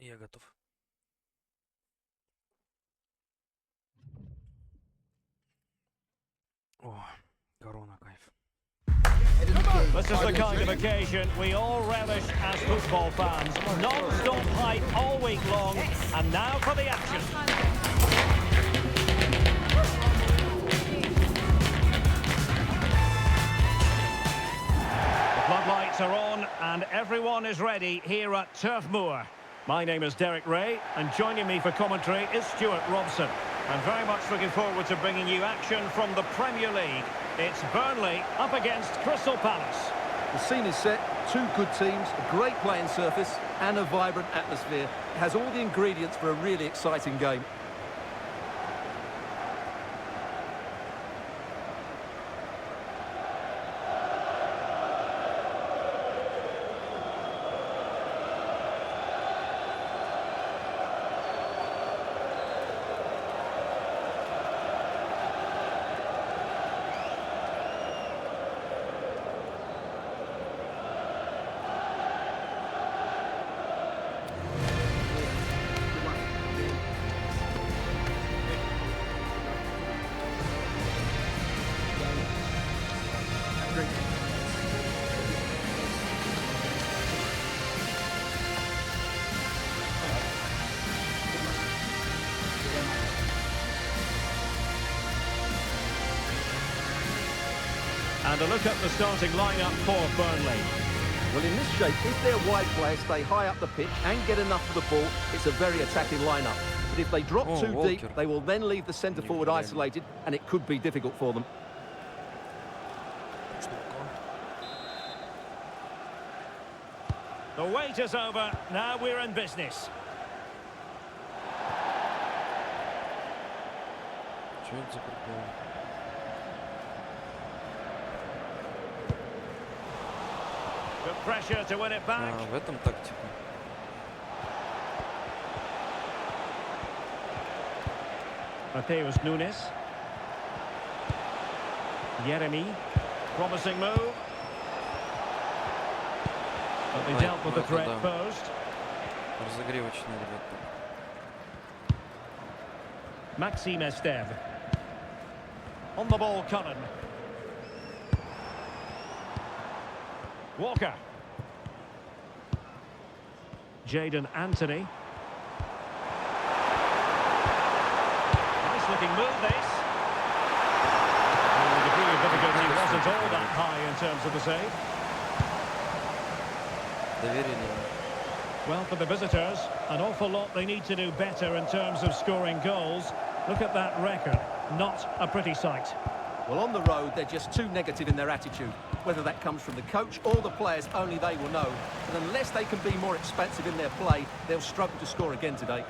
Я готов. О, корона, кайф. This is the kind of occasion we all relish as football fans. Non-stop hype all week long, and now for the action. The floodlights are on, and everyone is ready here at Turf Moor. My name is Derek Ray, and joining me for commentary is Stuart Robson. I'm very much looking forward to bringing you action from the Premier League. It's Burnley up against Crystal Palace. The scene is set, two good teams, a great playing surface and a vibrant atmosphere. It has all the ingredients for a really exciting game. And a look at the starting lineup for Burnley. Well, in this shape, if their wide players stay high up the pitch and get enough of the ball, it's a very attacking lineup. But if they drop too deep, they will then leave the centre-forward isolated, and it could be difficult for them. The wait is over. Now we're in business. Good pressure to win it back. В этом тактика. Mateus Nunes. Jeremy. Promising move. But they dealt with the threat posed. Разогревочные ребята. Maxime Esteve. On the ball, Cullen. Walker. Jadon Anthony. Nice looking move, this. And the degree of difficulty wasn't all that high in terms of the save. Well, for the visitors, an awful lot they need to do better in terms of scoring goals. Look at that record. Not a pretty sight. Well, on the road, they're just too negative in their attitude. Whether that comes from the coach or the players, only they will know. But unless they can be more expansive in their play, they'll struggle to score again today.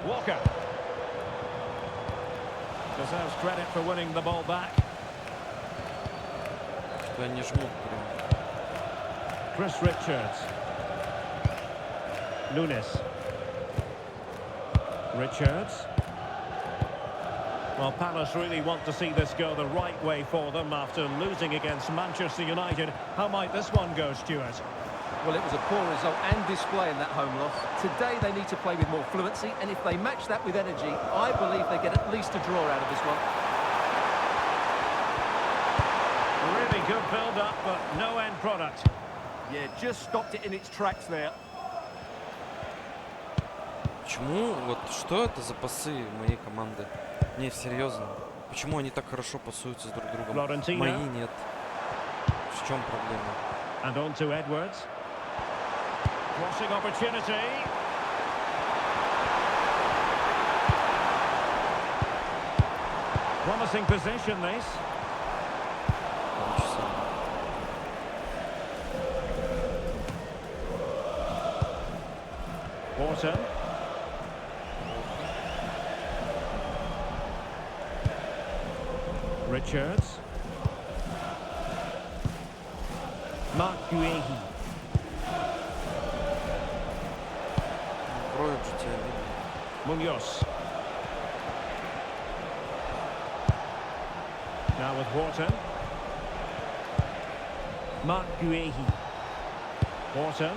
Walker. Deserves credit for winning the ball back. Chris Richards. Nunes. Richards. Well, Palace really want to see this go the right way for them after losing against Manchester United. How might this one go, Stuart? Well, it was a poor result and display in that home loss. Today they need to play with more fluency, and if they match that with energy, I believe they get at least a draw out of this one. Really good build-up, but no end product. Yeah, just stopped it in its tracks there. Почему, вот, что это за пасы моей команды? Не, серьезно. Почему они так хорошо пасуются с друг другом? Мои нет. В чем проблема? And on to Edwards. Crossing opportunity. Promising position, this. Wharton. Richards. Mark Guehi. Munoz. Now with Wharton. Mark Guehi. Wharton.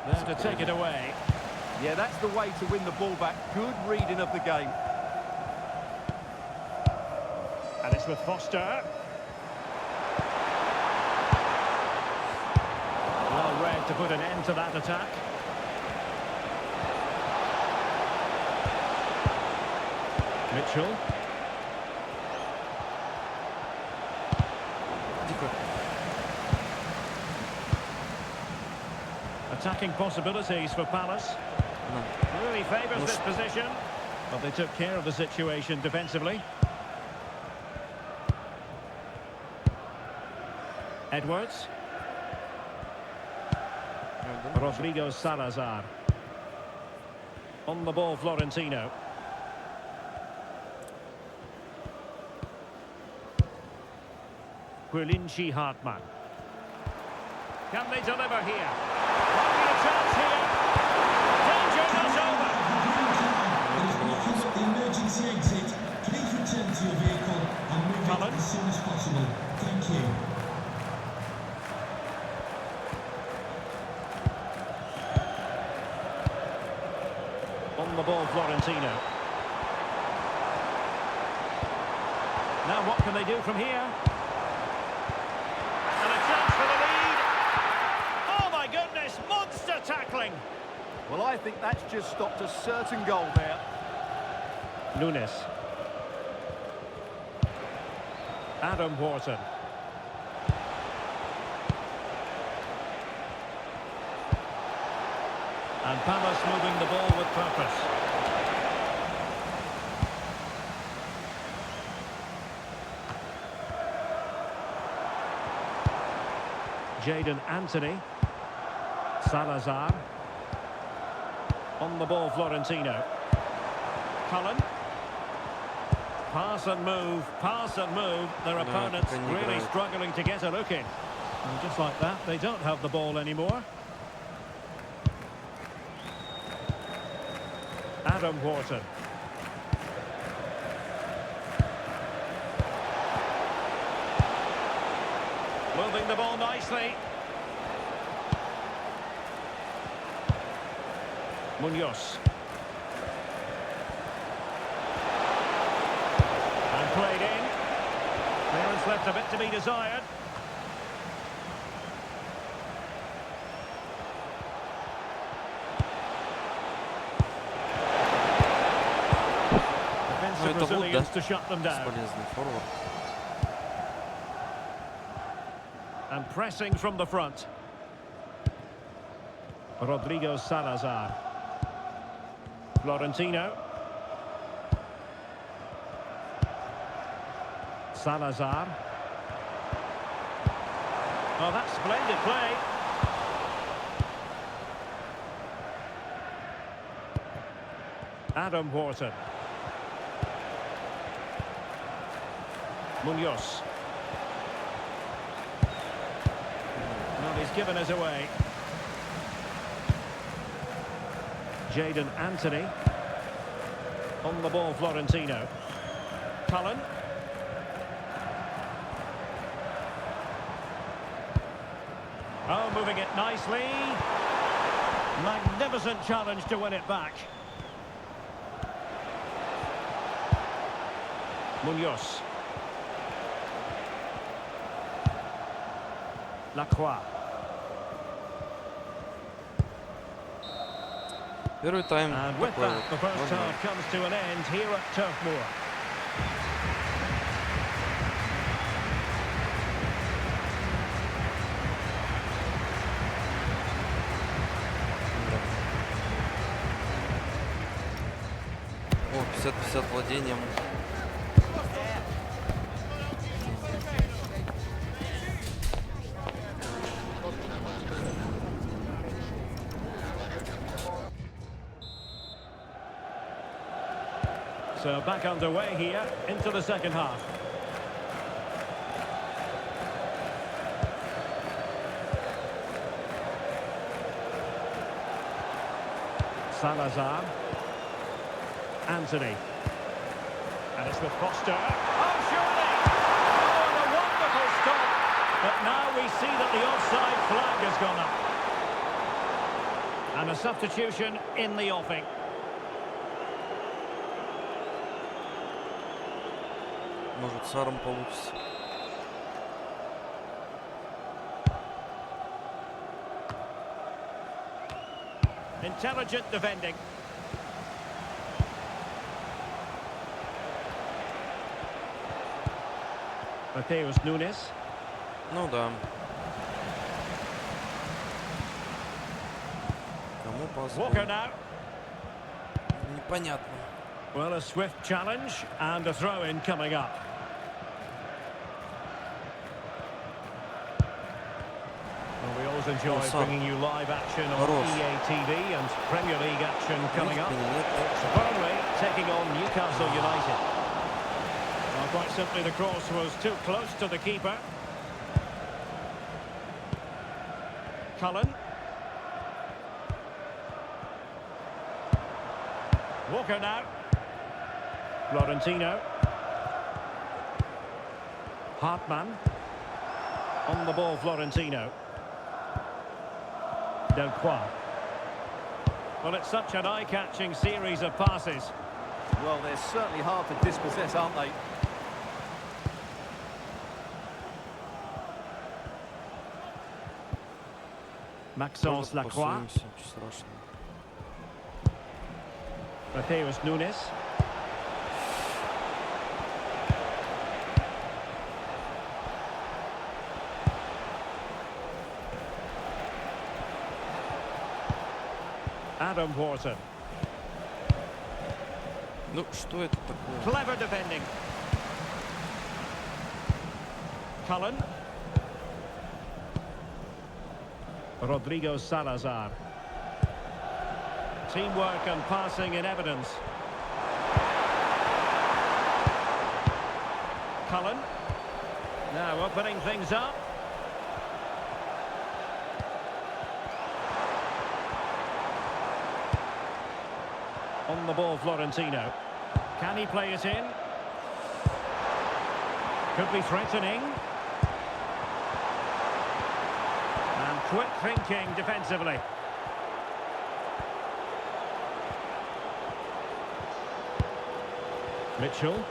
There to take it away. Yeah, that's the way to win the ball back. Good reading of the game. And it's with Foster. Well read to put an end to that attack. Mitchell. Attacking possibilities for Palace. Really favours this position. But they took care of the situation defensively. Edwards. Rodrigo Salazar. On the ball, Florentino. Quilinci Hartmann. Can they deliver here? Might be a chance here. Danger not over. The emergency exit. Please return to your vehicle and move it as soon as possible. Thank you. On the ball, Florentino. Now what can they do from here? And a chance for the lead. Oh my goodness, monster tackling. Well, I think that's just stopped a certain goal there. Nunes. Adam Wharton. And Palace moving the ball with purpose. Jadon Anthony. Salazar. On the ball, Florentino. Cullen. Pass and move, pass and move. Their opponents really struggling to get a look in. And just like that, they don't have the ball anymore. Adam Wharton. Moving the ball nicely. Munoz. And played in. Clearance left a bit to be desired. Defensive resilience to shut them down. And pressing from the front. Rodrigo Salazar. Florentino. Salazar. Oh, that's splendid play. Adam Wharton. Munoz. Well, he's given us away. Jadon Anthony. On the ball, Florentino. Cullen. Oh, moving it nicely. Magnificent challenge to win it back. Munoz. Lacroix. And with that, the first half comes to an end here at Turf Moor. О, 50-50 владением. So back underway here into the second half. Salazar. Anthony. And it's with Foster. Oh, surely! Oh, a wonderful stop. But now we see that the offside flag has gone up. And a substitution in the offing. Может, с Аром получится. Intelligent defending. Mateus Nunes. Ну да. Кому Walker позволить? now. Непонятно. Well, a swift challenge and a throw-in coming up. Well, we always enjoy bringing you live action on EA TV and Premier League action coming up. Burnley taking on Newcastle United. Well, quite simply, the cross was too close to the keeper. Cullen. Walker now. Florentino. Hartmann. On the ball, Florentino. Delcroix. Well, it's such an eye-catching series of passes. Well, they're certainly hard to dispossess, aren't they? Maxence Lacroix. Mateus Nunes. Adam Wharton. Ну, что это такое? Clever defending. Cullen. Rodrigo Salazar. Teamwork and passing in evidence. Cullen. Now opening things up. On the ball, Florentino. Can he play it in? Could be threatening. And quick thinking defensively. Mitchell.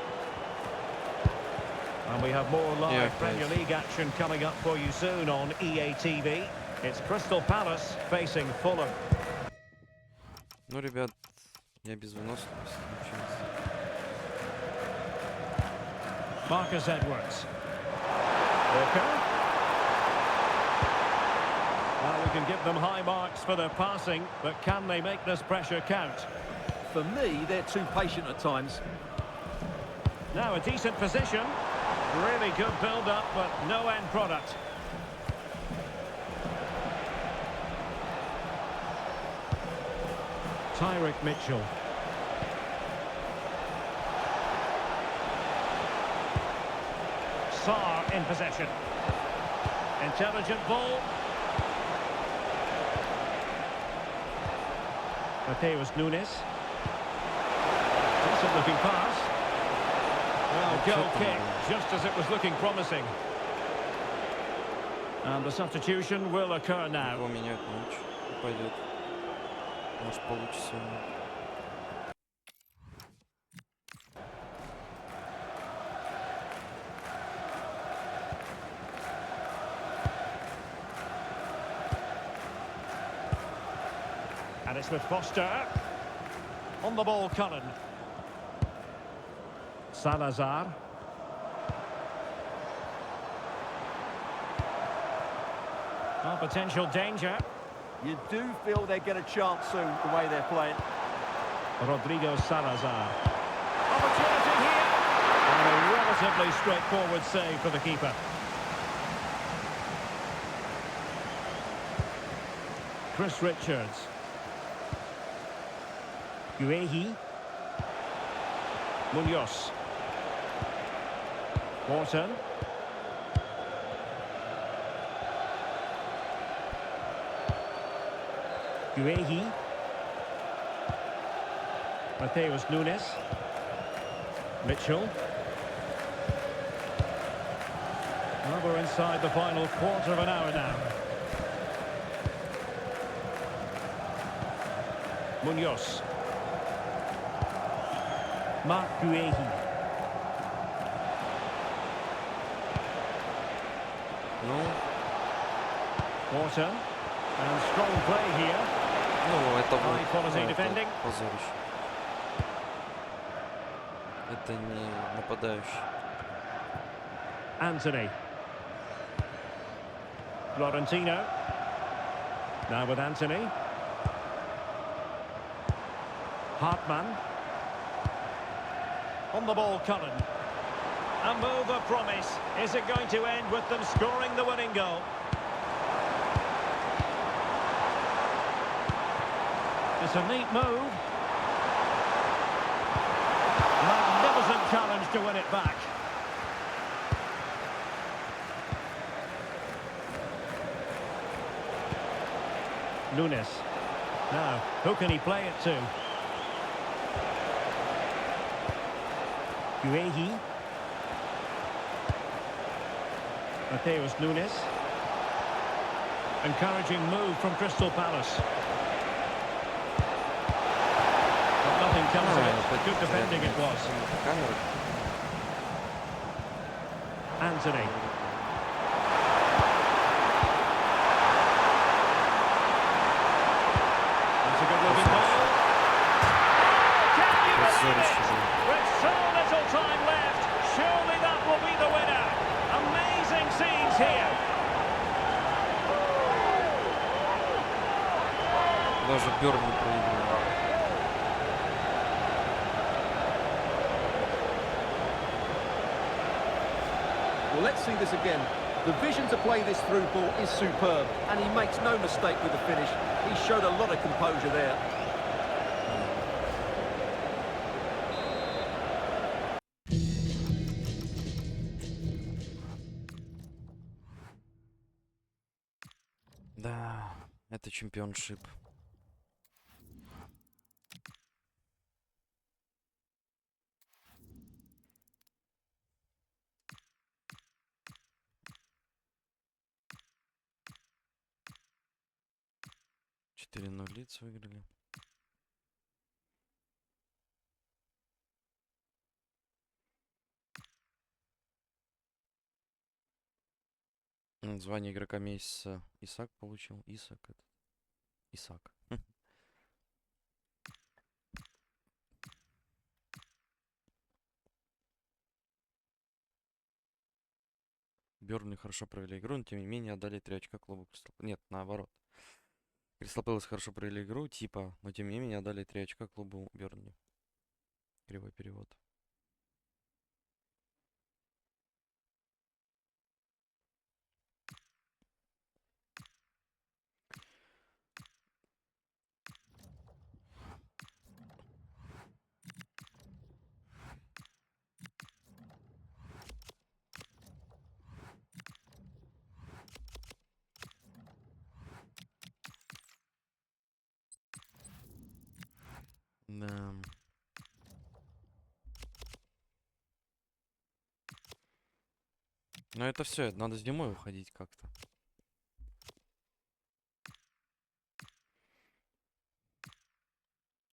And we have more live Premier League action coming up for you soon on EA TV. It's Crystal Palace facing Fulham. Ну, ребят, я без выносливости научился. Marcus Edwards. Walker. Well, we can give them high marks for their passing, but can they make this pressure count? For me, they're too patient at times. Now a decent position. Really good build-up, but no end product. Tyrick Mitchell. Sarr in possession. Intelligent ball. Mateus Nunes. Decent looking pass. Well, goal kick, just as it was looking promising. And the substitution will occur now. Его менять ночь. Пойдет. Может, получится. And it's with Foster. On the ball, Cullen. Salazar. Oh, potential danger. You do feel they get a chance soon, the way they're playing. Rodrigo Salazar. Opportunity here. And a relatively straightforward save for the keeper. Chris Richards. Guehi. Munoz. Wharton. Guehi. Mateus Nunes. Mitchell. Well, we're inside the final quarter of an hour now. Munoz. Mark Guehi. Ну, Water. And strong play here. ну, это вот High quality defending. позорище. Это не нападающий. Anthony. Florentino. Now with Anthony. Hartman. On the ball, Cullen. A move of promise. Is it going to end with them scoring the winning goal? It's a neat move. Magnificent challenge to win it back. Nunes. Now, who can he play it to? Guehi. Mateus Nunes. Encouraging move from Crystal Palace. But nothing comes of it. Good defending it was. Anthony. That's a good looking ball. Can you believe it? With so little time left, surely that will be the winner. Amazing scenes here. Даже Бернли проигрывал. Well, let's see this again. The vision to play this through ball is superb, and he makes no mistake with the finish. He showed a lot of composure there. Да, это чемпионшип. Четыре 0 лиц выиграли. Звание игрока месяца Исаак получил. Исаак. Бернли хорошо провели игру, но тем не менее отдали 3 очка клубу Кристал. Нет, наоборот. Кристал Пэлас хорошо провели игру, типа, но тем не менее отдали 3 очка клубу Бернли. Кривой перевод. Да. Но это все, надо зимой уходить как-то.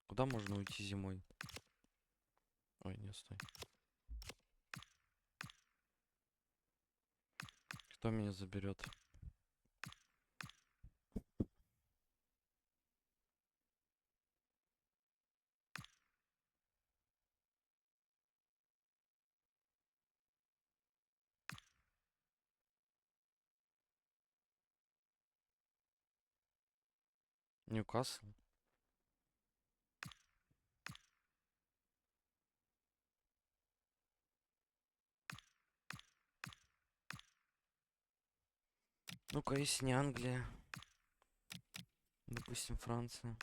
Куда можно уйти зимой? Ой, не, стой. Кто меня заберет? Ньюкасл. Ну-ка, если не Англия. Допустим, Франция.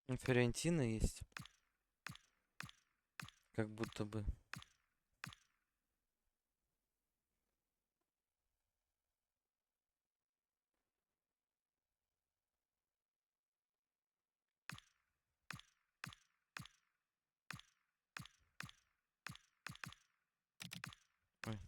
Фиорентина есть. Как будто бы. Ой.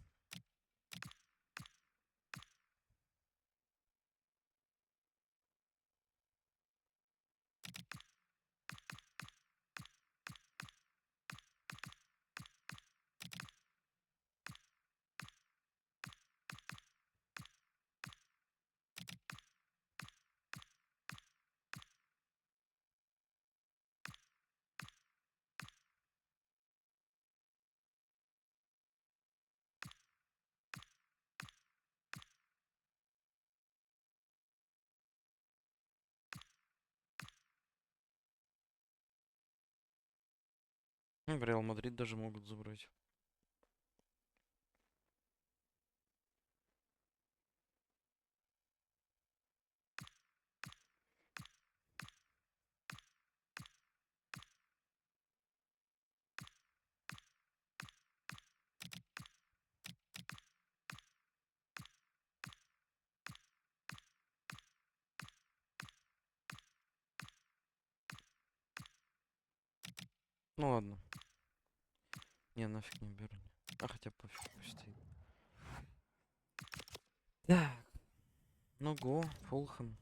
В Реал Мадрид даже могут забрать. Ну ладно. Не, нафиг не беру. А хотя пофиг, пусть стоит. Так. Ну го, Фулхэм.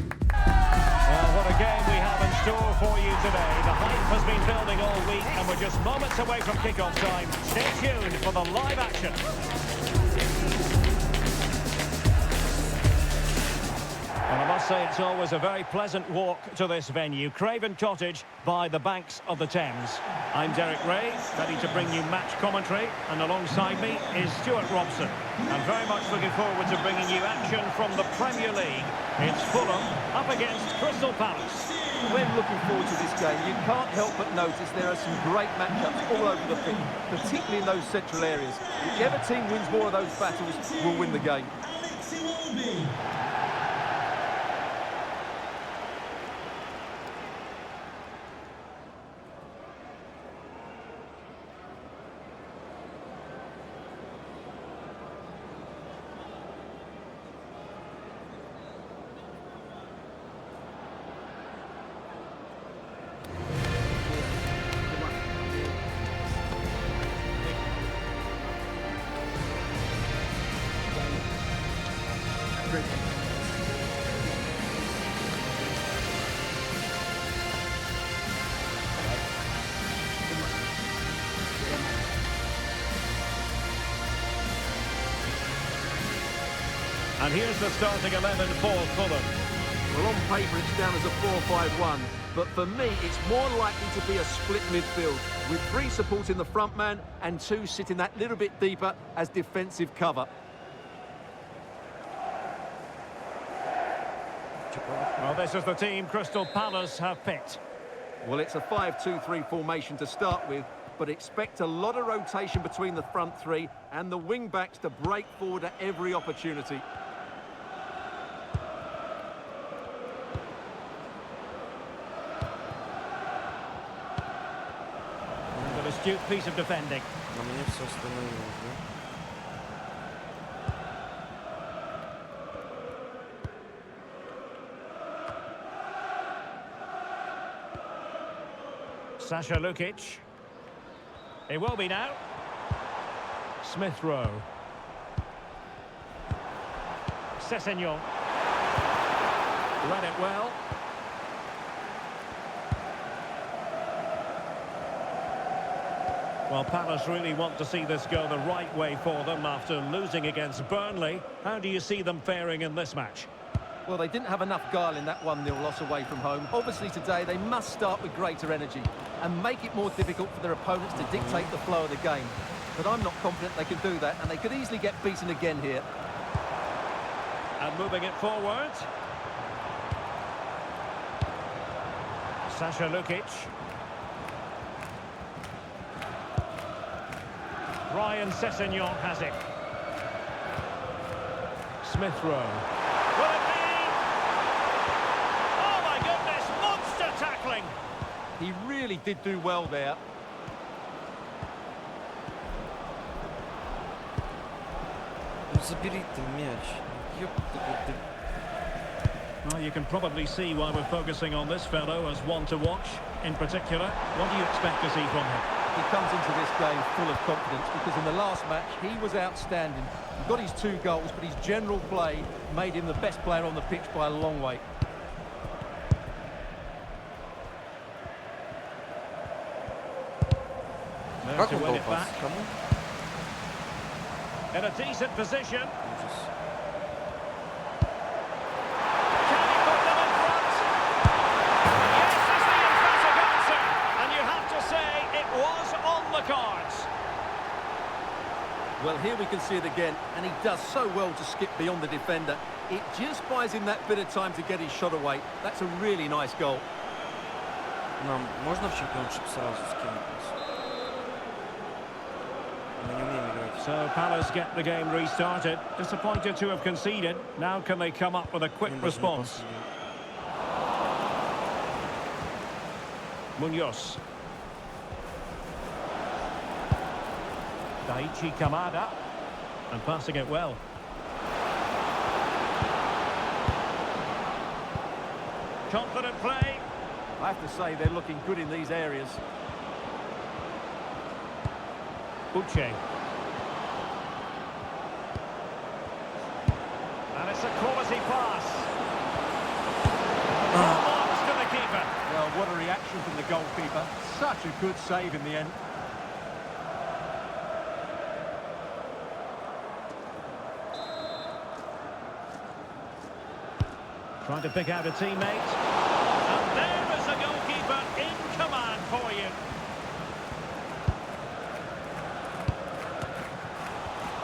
Well, what a game we have in store for you today. The hype has been building all week, and we're just moments away from kickoff time. Stay tuned for the live action. And I must say it's always a very pleasant walk to this venue, Craven Cottage, by the banks of the Thames. I'm Derek Ray, ready to bring you match commentary, and alongside me is Stuart Robson. And very much looking forward to bringing you action from the Premier League. It's Fulham up against Crystal Palace. When looking forward to this game, you can't help but notice there are some great matchups all over the pitch, particularly in those central areas. Whichever team wins more of those battles will win the game. And here's the starting 11 for Fulham. Well, on paper it's down as a 4-5-1, but for me it's more likely to be a split midfield, with 3 supporting the front man and 2 sitting that little bit deeper as defensive cover. Well, this is the team Crystal Palace have picked. Well, it's a 5-2-3 formation to start with, but expect a lot of rotation between the front 3 and the wing-backs to break forward at every opportunity. An astute piece of defending. На мне все остановилось, да? Sasha Lukic. It will be now. Smith Rowe. Sessegnon. Read it well. Well, Palace really want to see this go the right way for them after losing against Burnley. How do you see them faring in this match? Well, they didn't have enough guile in that 1-0 loss away from home. Obviously today they must start with greater energy and make it more difficult for their opponents to dictate the flow of the game. But I'm not confident they can do that, and they could easily get beaten again here. And moving it forward. Sasha Lukic. Ryan Sessegnon has it. Smith Rowe. Will it be? Oh my goodness, monster tackling! He really did do well there. Ну забери ты мяч. Ёпта ты. Well, you can probably see why we're focusing on this fellow as one to watch. In particular, what do you expect to see from him? He comes into this game full of confidence because in the last match he was outstanding. He got his 2 goals, but his general play made him the best player on the pitch by a long way. There Как to он win дал it пас? back. Кому? In a decent position. Ужас. Can he put them in front? Yes, is the emphatic answer. And you have to say it was on the cards. Well, here we can see it again, and he does so well to skip beyond the defender. It just buys him that bit of time to get his shot away. That's a really nice goal. Нам можно в чемпионшип сразу скинуть? Мы не умеем играть. So Palace get the game restarted. Disappointed to have conceded. Now can they come up with a quick Мне даже не response? пас идёт. Munoz. Daichi Kamada. And passing it well. Confident play. I have to say they're looking good in these areas. Uche. And it's a quality pass. Belongs to the keeper. Well, what a reaction from the goalkeeper. Such a good save in the end. Trying to pick out a teammate. And there is a goalkeeper in command for you.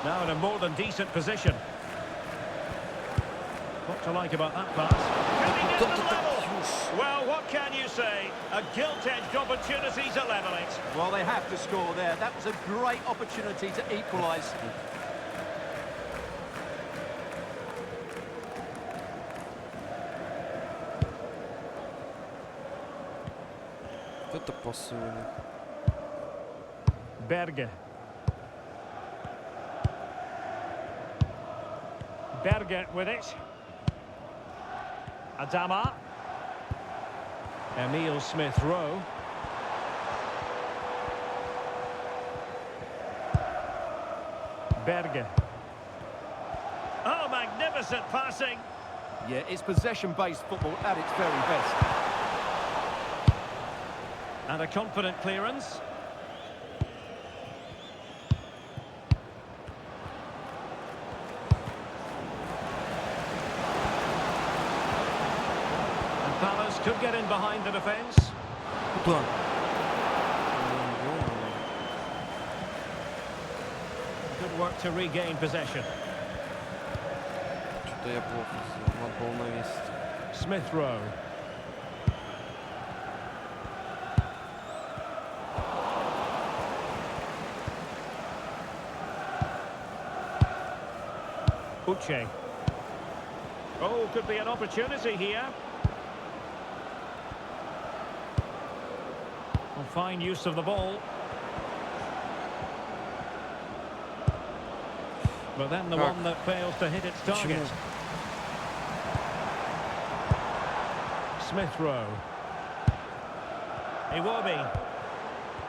Now in a more than decent position. What to like about that pass? Can he get Кто the ты так level? бьёшь? Well, what can you say? A gilt-edged opportunity to level it. Well, they have to score there. That was a great opportunity to equalise. Это пасы у них. Berge. Berge with it. Adama. Emile Smith-Rowe. Berge. Oh, magnificent passing. Yeah, it's possession-based football at its very best. And a confident clearance. And Palace could get in behind the defence. Куда? Good work to regain possession. Что-то я плохо сделал. Надо было навесить. Smith-Rowe. Uche. Oh, could be an opportunity here. Well, fine use of the ball. But then the one that fails to hit its target. Почему? Smith-Rowe. Iwobi.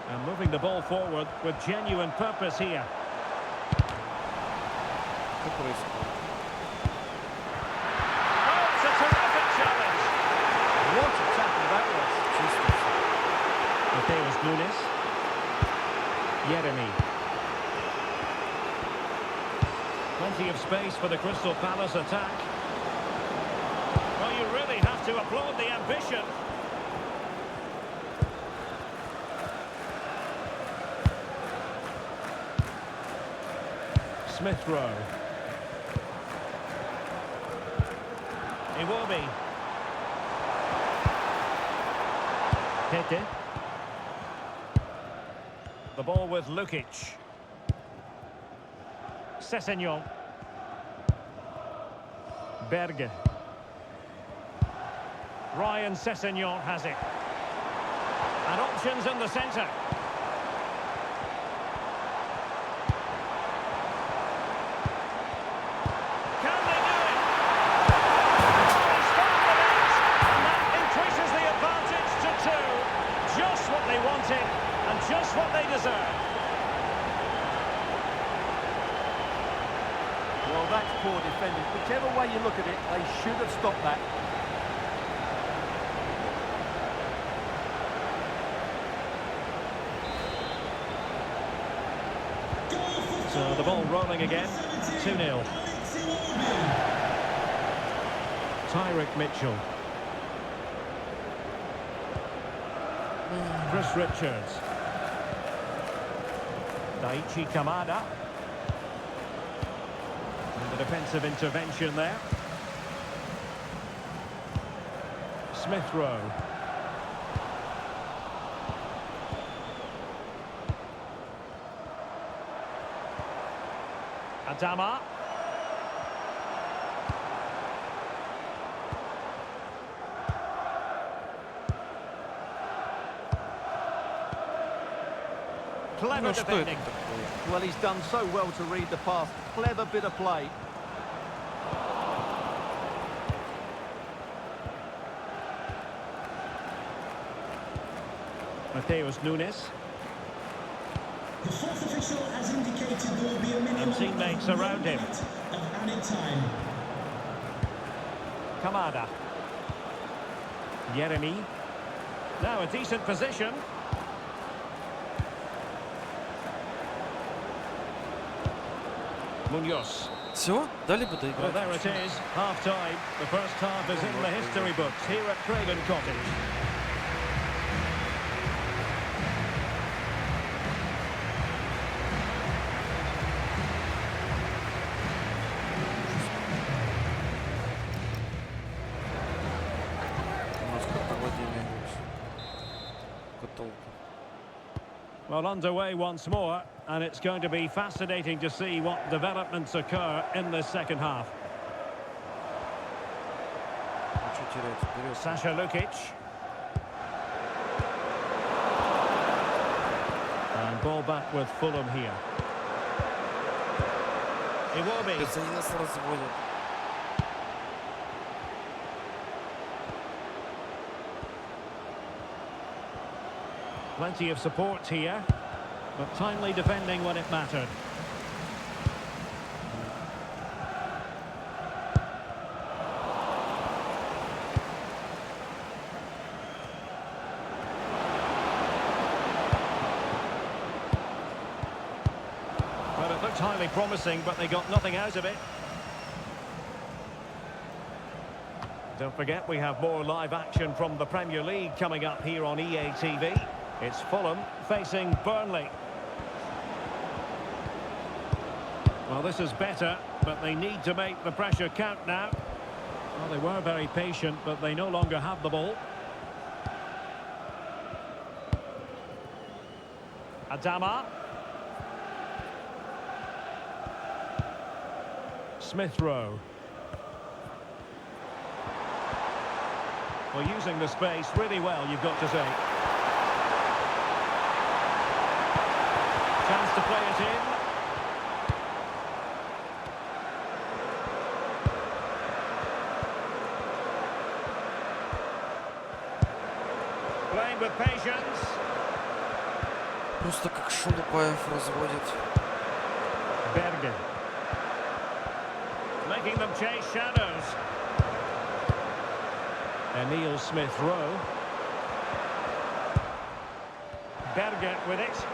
And moving the ball forward with genuine purpose here. Что происходит? Oh, it's a terrific challenge. What a tackle that was. Чувствуется. Mateus Nunes. Yeremy. Plenty of space for the Crystal Palace attack. Well, you really have to applaud the ambition. Smith-Rowe. Iwobi. Tete. The ball with Lukic. Sessegnon. Berge. Ryan Sessegnon has it. And options in the centre. Can they do it? They stop the net, and that increases the advantage to 2. Just what they wanted, and just what they deserve. Well, that's poor defending. Whichever way you look at it, they should have stopped that. So the ball rolling again, 2-0. Tyrick Mitchell. Chris Richards. Daichi Kamada. And the defensive intervention there. Smith Rowe. Adama. Clever Ну что это defending. такое? Well, he's done so well to read the pass. Clever bit of play. Mateus Nunes. The fourth official has indicated there will be a minimum And teammates of around 1 him. minute of added time. Kamada. Yeremy. Now a decent position. Munoz. Все? Дали бы Well, доиграть. there it is, half-time. The first half is in the history books here at Craven Cottage. У нас как-то владение котолка. Well, underway once more, and it's going to be fascinating to see what developments occur in this second half. Ну что терять? Вперед. Sasha Lukic. And ball back with Fulham here. Iwobi. Если они нас разводят. Plenty of support here, but timely defending when it mattered. Well, it looked highly promising, but they got nothing out of it. Don't forget, we have more live action from the Premier League coming up here on EA TV. It's Fulham facing Burnley. Well, this is better, but they need to make the pressure count now. Well, they were very patient, but they no longer have the ball. Adama. Smith Rowe. Well, using the space really well, you've got to say. Chance to play it in. Playing with patience. Просто как Шелупаев разводит. Berge. Making them chase shadows. Emile Smith Rowe. Berge with it.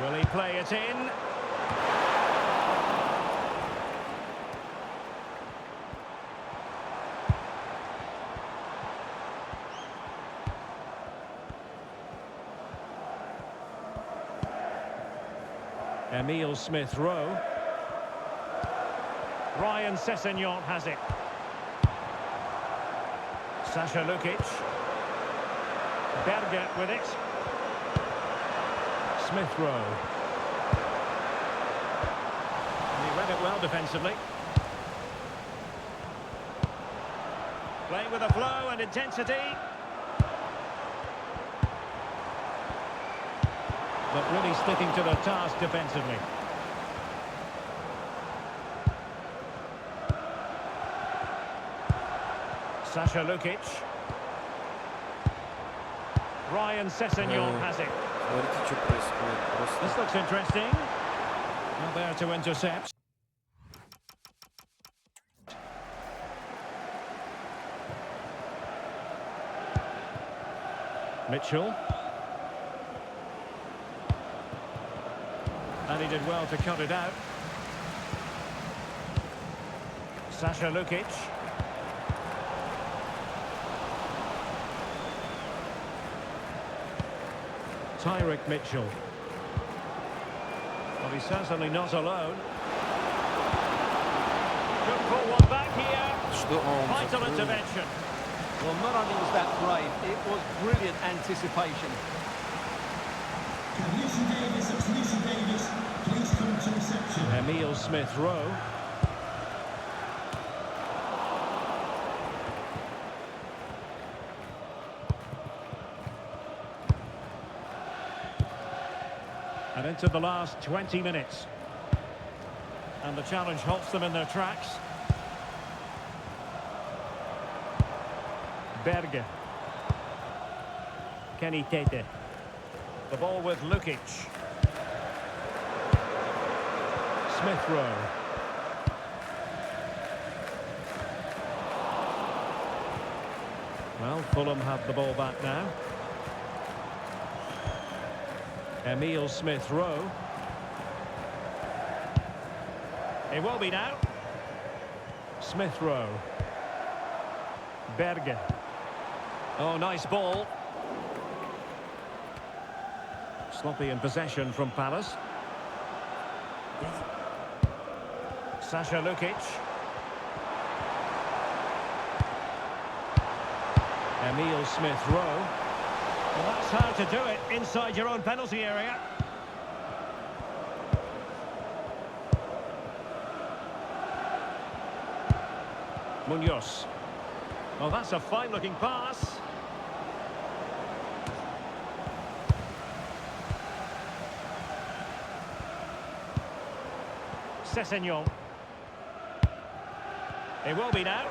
Will he play it in? Emile Smith Rowe. Ryan Sessegnon has it. Sasha Lukic. Berge with it. Smith Rowe. it well defensively. Playing with a flow and intensity. But really sticking to the task defensively. Sasha Lukic. Ryan Sessegnon has it. Смотрите, что происходит. This Просто looks interesting. Not there to intercept. Mitchell. And he did well to cut it out. Sasha Lukic. Tyrick Mitchell. Well, he's certainly not alone. Could pull one back here. что он Vital закрыл. intervention. Well, not only was that brave, it was brilliant anticipation. Can Lucy Davis and Lucy Davis please come to reception? Emile Smith-Rowe. And into the last 20 minutes. And the challenge halts them in their tracks. Berge. Kenny Tete. The ball with Lukic. Smith-Rowe. Well, Fulham have the ball back now. Emile Smith-Rowe. It will be now. Smith-Rowe. Berge. Oh, nice ball. Sloppy in possession from Palace. Sasha Lukic. Emile Smith-Rowe. Well, that's how to do it inside your own penalty area. Munoz. Oh, that's a fine-looking pass. Sessegnon. It will be now.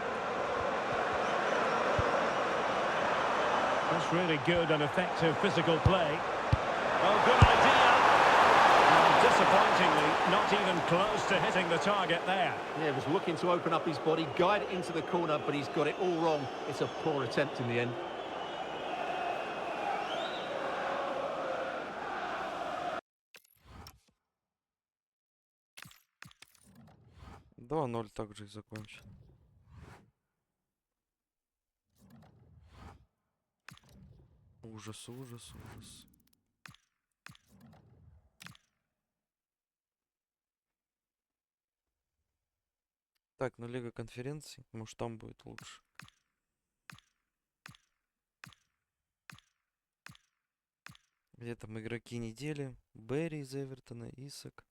That's really good and effective physical play. Oh, good idea. And disappointingly, not even close to hitting the target there. Yeah, he was looking to open up his body, guide it into the corner, but he's got it all wrong. It's a poor attempt in the end. Два 0 также и закончил. Ужас, ужас, ужас. Так, ну Лига конференций, может там будет лучше. Где там игроки недели? Берри из Эвертона, Исак,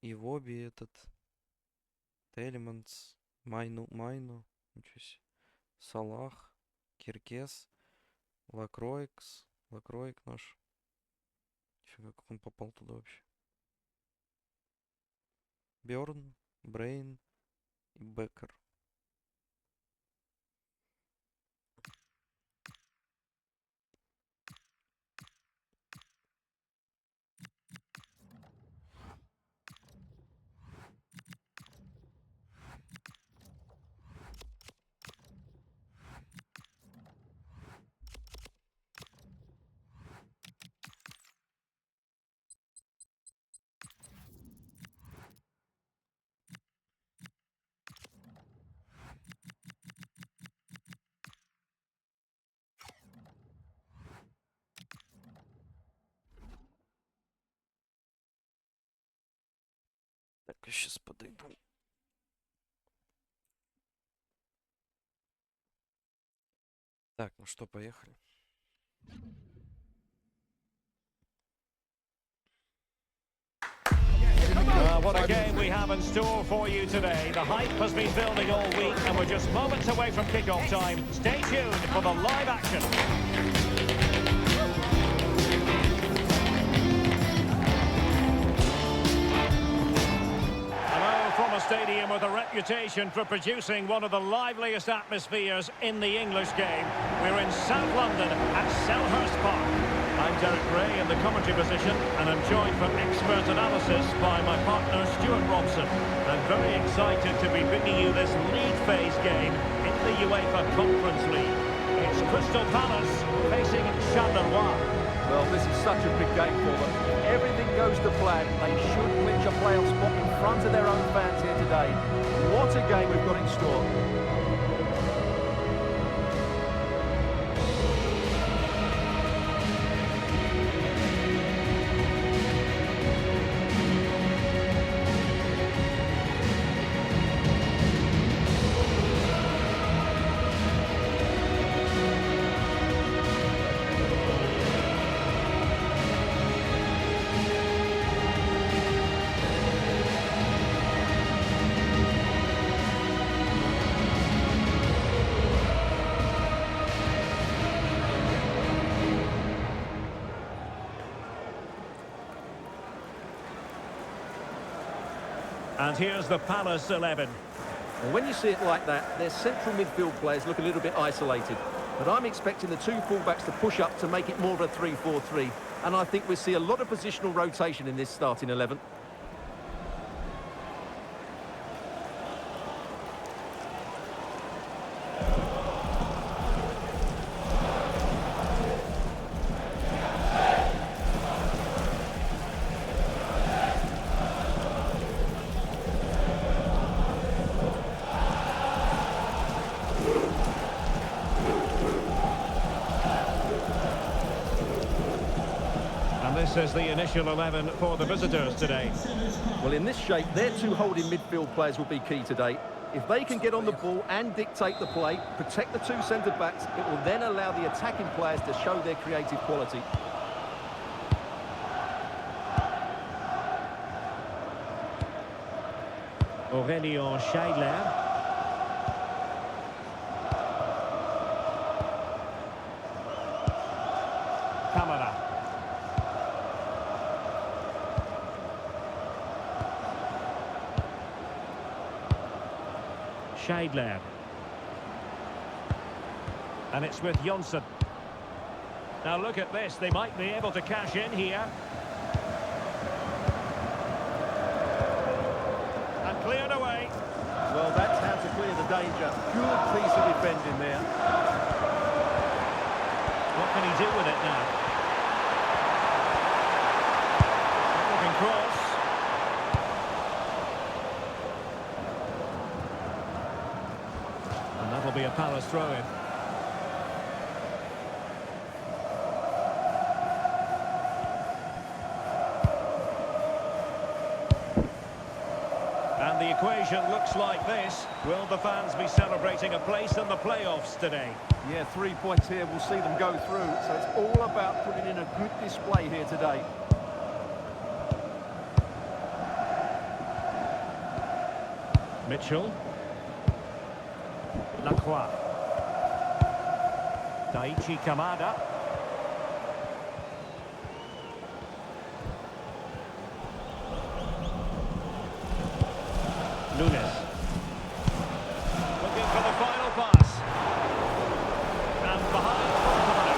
Ивоби этот, Телеманс, Майну, ничего себе, Салах, Киркес, Лакроик наш. Нифига, как он попал туда вообще. Бёрн, Брейн и Беккер. Так, я сейчас подойду. Так, ну что, поехали. what a game we have in store for you today. The hype has been building all week and we're just moments away from kick-off time. Stay tuned for the live action. From a stadium with a reputation for producing one of the liveliest atmospheres in the English game. We're in South London at Selhurst Park. I'm Derek Ray in the commentary position, and I'm joined for expert analysis by my partner Stuart Robson. I'm very excited to be bringing you this league phase game in the UEFA Conference League. It's Crystal Palace facing Charleroi. Well, this is such a big game for them. If everything goes to plan, they should clinch a playoff spot in front of their own fans here today. What a game we've got in store. And here's the Palace 11. And when you see it like that, their central midfield players look a little bit isolated. But I'm expecting the two fullbacks to push up to make it more of a 3-4-3. And I think we'll see a lot of positional rotation in this starting 11. This is the initial 11 for the visitors today. Well, in this shape, their two holding midfield players will be key today. If they can get on the ball and dictate the play, protect the two centre-backs, it will then allow the attacking players to show their creative quality. Aurélien Scheidler. Scheidler. And it's with Johnson. Now look at this, they might be able to cash in here. And cleared away. Well, that's how to clear the danger. Good piece of defending there. What can he do with it now? Looking cross. That'll be a Palace throw-in. And the equation looks like this. Will the fans be celebrating a place in the playoffs today? Yeah, 3 points here will see them go through. So it's all about putting in a good display here today. Mitchell. Lacroix. Daichi Kamada. Nunes. Looking for the final pass. And behind for Kamada.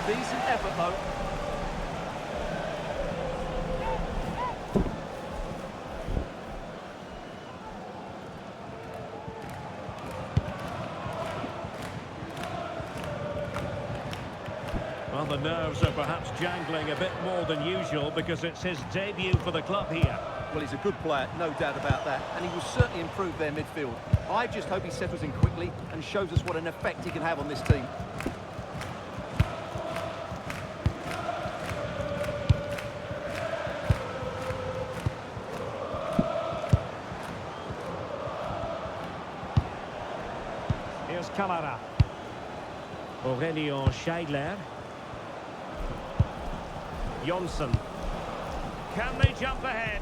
Decent effort, though. Well, the nerves are perhaps jangling a bit more than usual because it's his debut for the club here. Well, he's a good player, no doubt about that, and he will certainly improve their midfield. I just hope he settles in quickly and shows us what an effect he can have on this team. Here's Kamara. Aurelio Scheidler. Johnson. Can they jump ahead?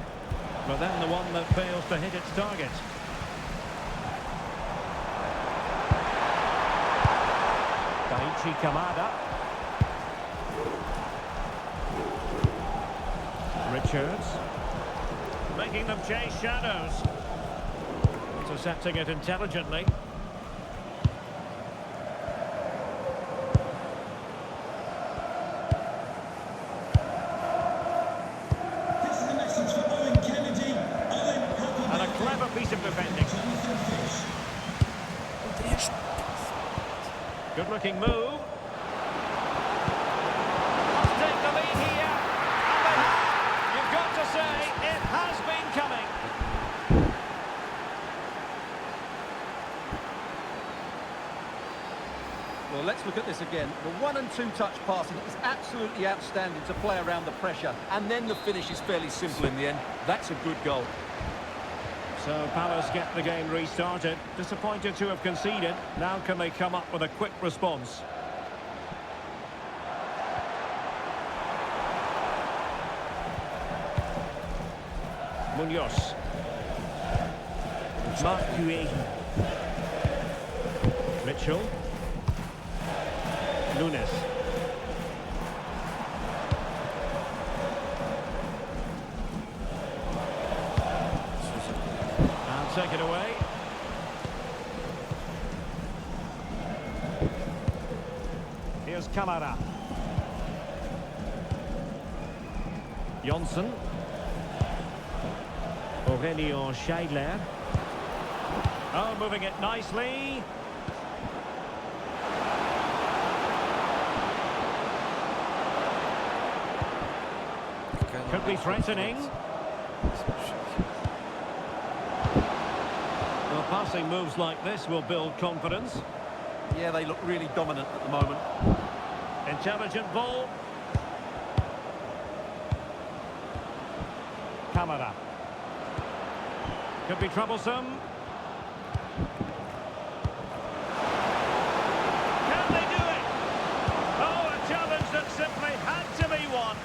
But then the one that fails to hit its target. Daichi Kamada. Richards. Making them chase shadows. Intercepting it intelligently. Piece of defending. Good looking move. Must take the lead here. And they have. You've got to say it has been coming. Well, let's look at this again. The 1- and 2-touch passing is absolutely outstanding to play around the pressure. And then the finish is fairly simple in the end. That's a good goal. So Palace get the game restarted. Disappointed to have conceded. Now can they come up with a quick response? Munoz. Mark Guehi. Mitchell. Nunes. Take it away. Here's Kamara. Johnson. Aurelio Scheidler. Oh, moving it nicely. Could be threatening. Well, passing moves like this will build confidence. Yeah, they look really dominant at the moment. Intelligent ball. Kamara. Could be troublesome. Can they do it? Oh, a challenge that simply had to be won.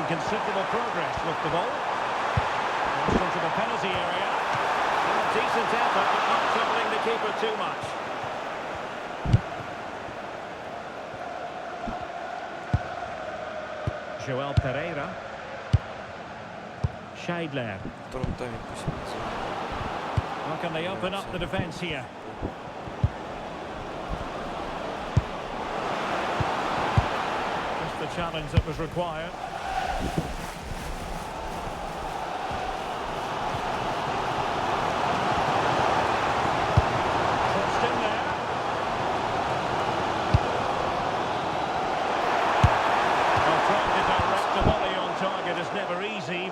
Considerable progress with the ball. Crossed into the penalty area. And a decent effort, but not troubling the keeper too much. Joel Pereira. Scheidler. How can they open up the defence here? Just the challenge that was required.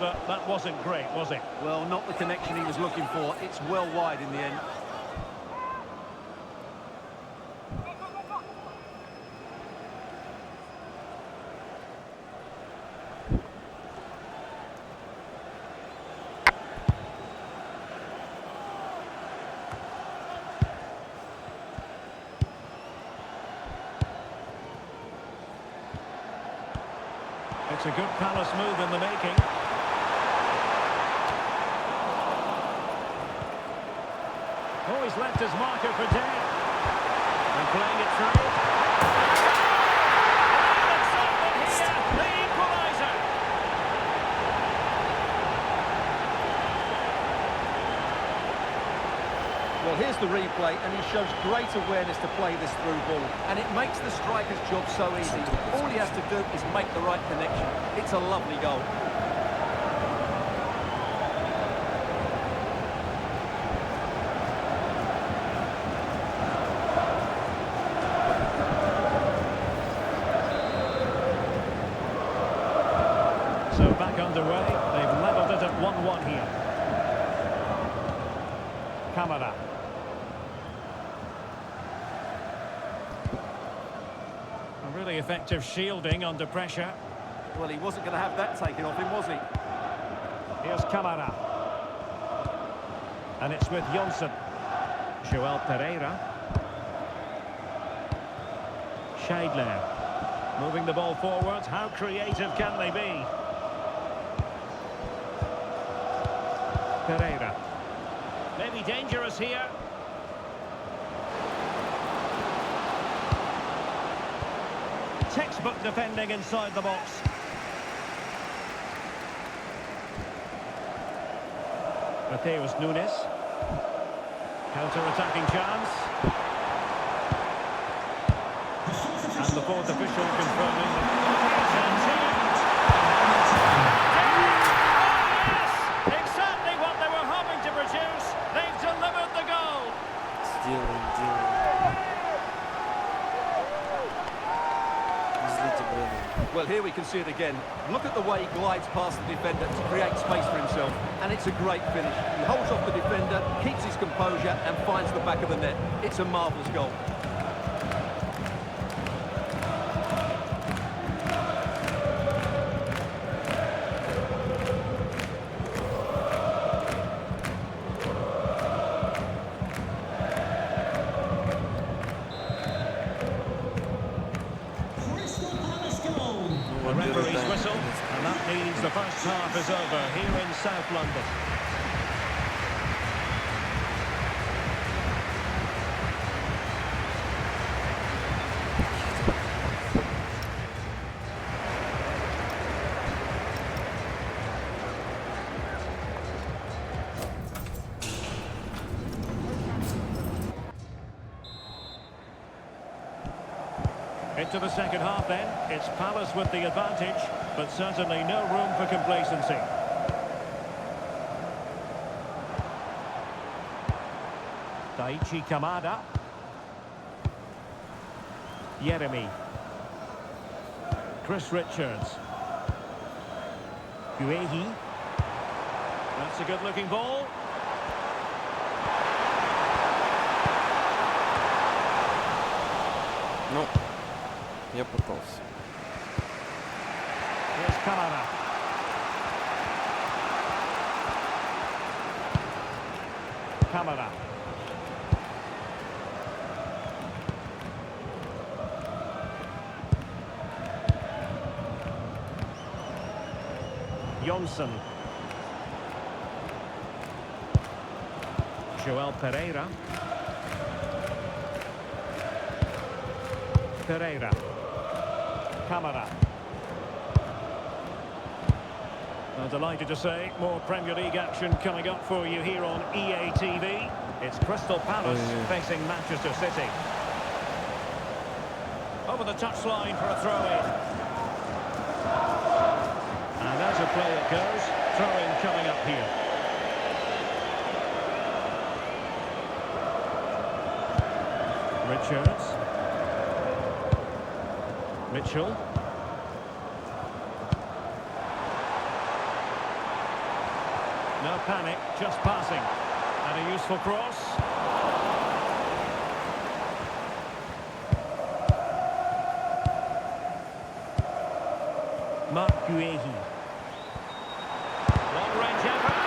But that wasn't great, was it? Well, not the connection he was looking for. It's well wide in the end. It's a good Palace move in the making. Oh, he's left his marker for dead. And playing it through. And it's here, the equaliser. Well, here's the replay, and he shows great awareness to play this through ball. And it makes the striker's job so easy. All he has to do is make the right connection. It's a lovely goal. back underway. They've levelled it at 1-1 here. Camara. A really effective shielding under pressure. Well, he wasn't going to have that taken off him, was he? Here's Camara. And it's with Johnson. Joel Pereira. Scheidler. Moving the ball forward. How creative can they be? Pereira. Maybe dangerous here. Textbook defending inside the box. Mateus Nunes. Counter-attacking chance. And the fourth official confirming that. Yes! Exactly what they were hoping to produce. They've delivered the goal. Сделаем. Излите, Brennan. Well, here we can see it again. Look at the way he glides past the defender to create space for himself. And it's a great finish. He holds off the defender, keeps his composure and finds the back of the net. It's a marvellous goal. The referee's whistle, and that means the first half is over here in South London. Into the second half then, it's Palace with the advantage, but certainly no room for complacency. Daichi Kamada. Yeremi. Chris Richards. Guehi. That's a good-looking ball. Ну, я пытался. Here's Kamada. Kamada. Johnson. Joel Pereira. Pereira. Camara. Well, delighted to say, more Premier League action coming up for you here on EA TV. It's Crystal Palace facing Manchester City. Over the touchline for a throw-in. And as a play it goes, throw-in coming up here. Richards. Mitchell. No panic, just passing. And a useful cross. Mark Guehi. Long-range effort.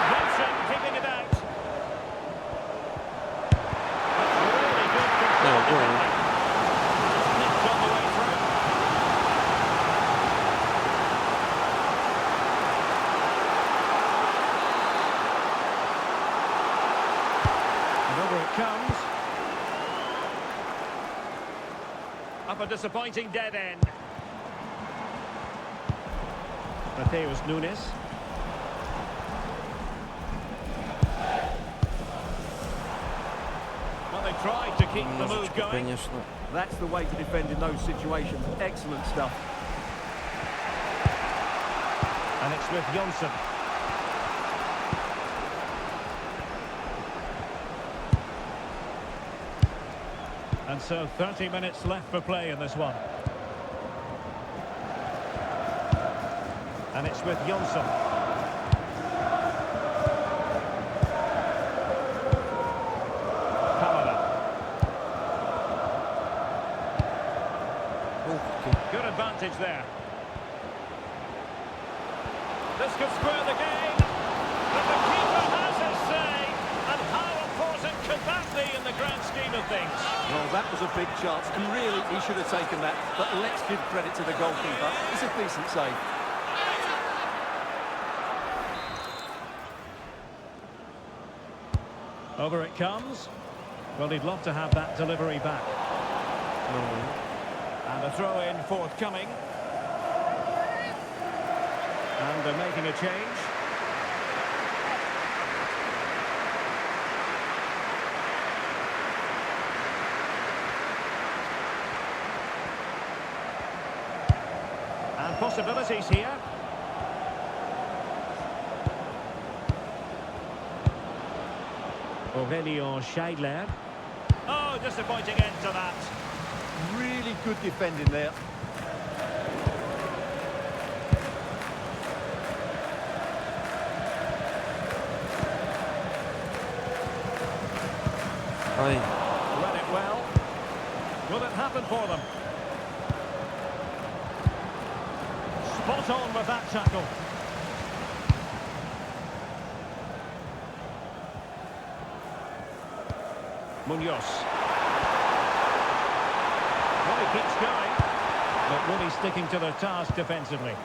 Johnson keeping it out. Really good control. Nicked on the way through. And over it comes. Up a disappointing dead end. Mateus Nunes. Well, they tried to keep the move Немножечко, going. конечно. That's the way to defend in those situations. Excellent stuff. And it's with Johnson. And so 30 minutes left for play in this one. And it's with Johnson. Kamara. Good advantage there. This could spur the game. But the keeper has his say. And how important could that be in the grand scheme of things? Well, that was a big chance, and really he should have taken that. But let's give credit to the goalkeeper. It's a decent save. Over it comes. Well, he'd love to have that delivery back. And a throw-in forthcoming. And they're making a change. And possibilities here. Aurelio Scheidler. Oh, disappointing end to that. Really good defending there. Read it well. Will it happen for them? Spot on with that tackle. Munoz. Well, he keeps going. But really sticking to their task defensively.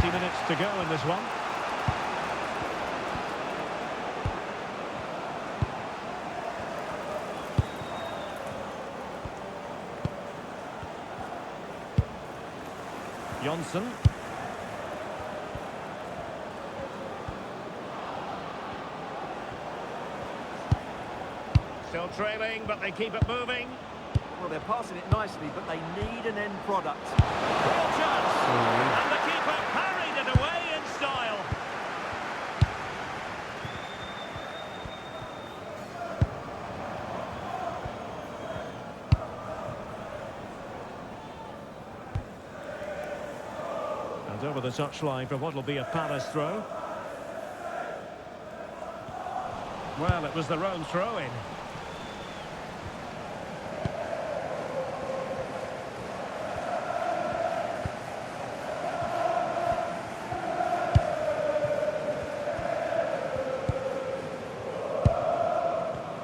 Minutes to go in this one. Johnson. Still trailing, but they keep it moving. Well, they're passing it nicely, but they need an end product. Real chance. And the keeper parried it away in style. And over the touchline for what will be a Palace throw. Well, it was their own throw-in.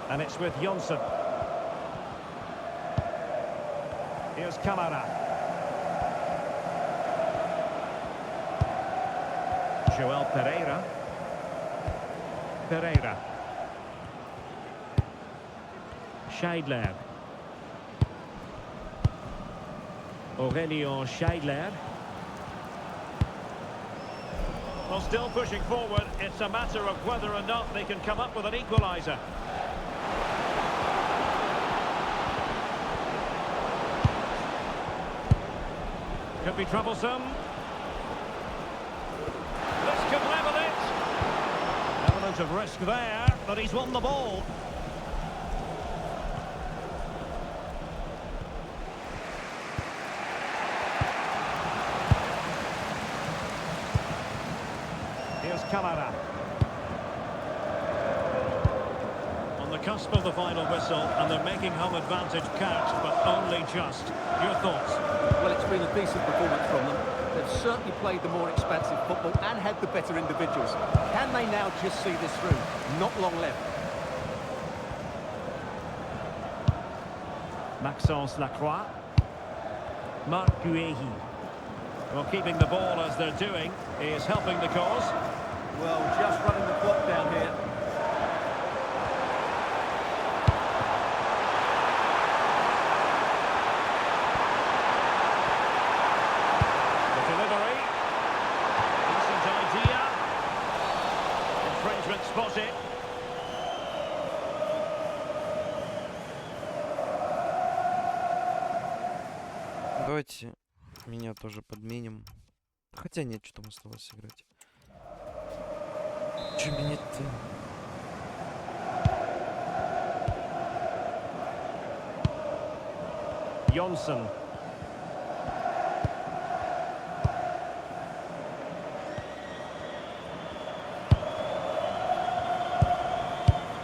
And it's with Johnson. Here's Kamara. Joel Pereira. Pereira. Scheidler. Aurelio Scheidler. Well, still pushing forward. It's a matter of whether or not they can come up with an equaliser. Could be troublesome. This could level it. Element of risk there, but he's won the ball. Here's Kamara. On the cusp of the final whistle, and they're making home advantage count, but only just. Your thoughts? Well, it's been a decent performance from them. They've certainly played the more expansive football and had the better individuals. Can they now just see this through? Not long left. Maxence Lacroix. Marc Guéhi. Well, keeping the ball as they're doing is helping the cause. Well, just running the clock down here. The delivery. Decent idea. Infringement spotted. Давайте меня тоже подменим. Хотя нет, что там осталось играть. Че менять-то? Johnson.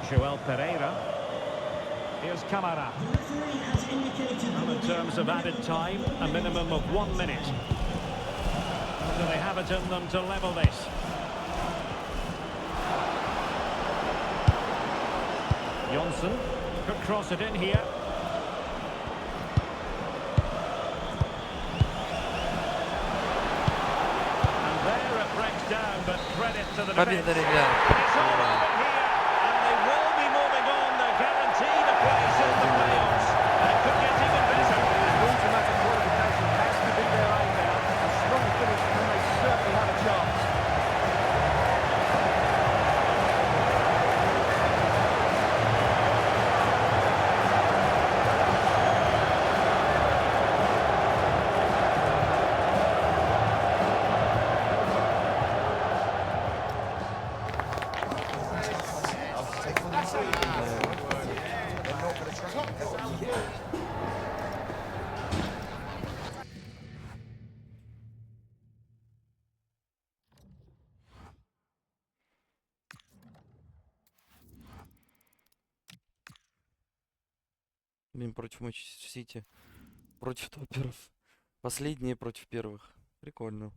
Joel Pereira. Here's Camara. The referee has indicated And in terms of added time, a minimum of 1 minute. Do they have it in them to level this? Johnson could cross it in here. And there it breaks down, but credit to the defense. Победа, ребят. It's all over here, and they will be moving on. They're guaranteed a place in the playoffs. And it could get even better. Automatic qualification has to be their aim now. A strong finish, and they certainly have a chance. Блин, против Манчестер Сити. Против топеров. Последние против первых. Прикольно.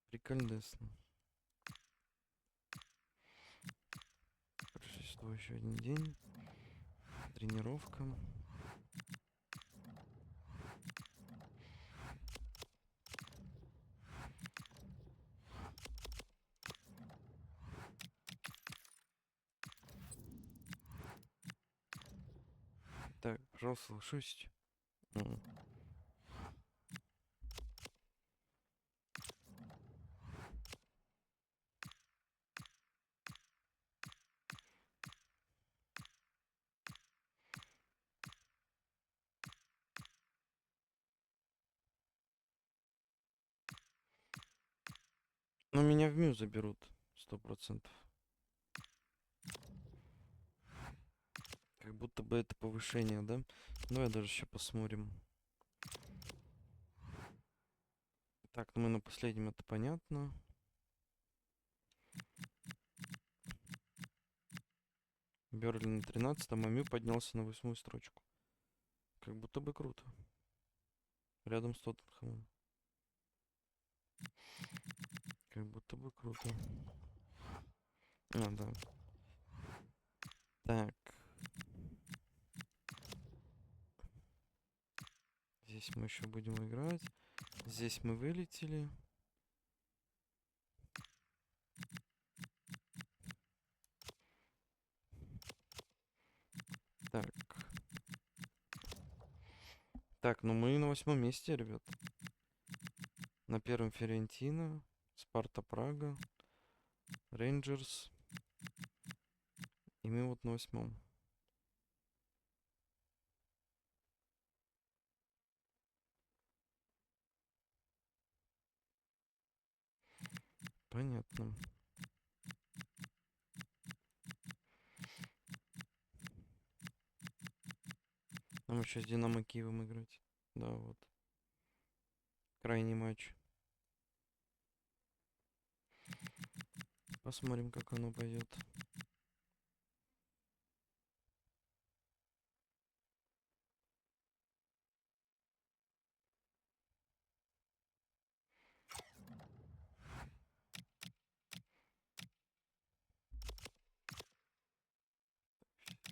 Прикольно. Прошло еще один день. Тренировка. Так, пожалуйста, лошадь. Ну, меня в Мю заберут. 100%. Как будто бы это повышение, да? Давай даже еще посмотрим. Так, ну мы на последнем, это понятно. Берли на 13-м, а Мю поднялся на 8-ю строчку. Как будто бы круто. Рядом с Тоттенхэмом. Как будто бы круто. А, да. Так. Здесь мы еще будем играть. Здесь мы вылетели. Так. Так, ну мы на 8-м месте, ребят. На первом Фиорентина, Спарта Прага, Рейнджерс. И мы вот на 8-м. Понятно. Нам еще с Динамо Киевом играть. Да, вот. Крайний матч. Посмотрим, как оно пойдет.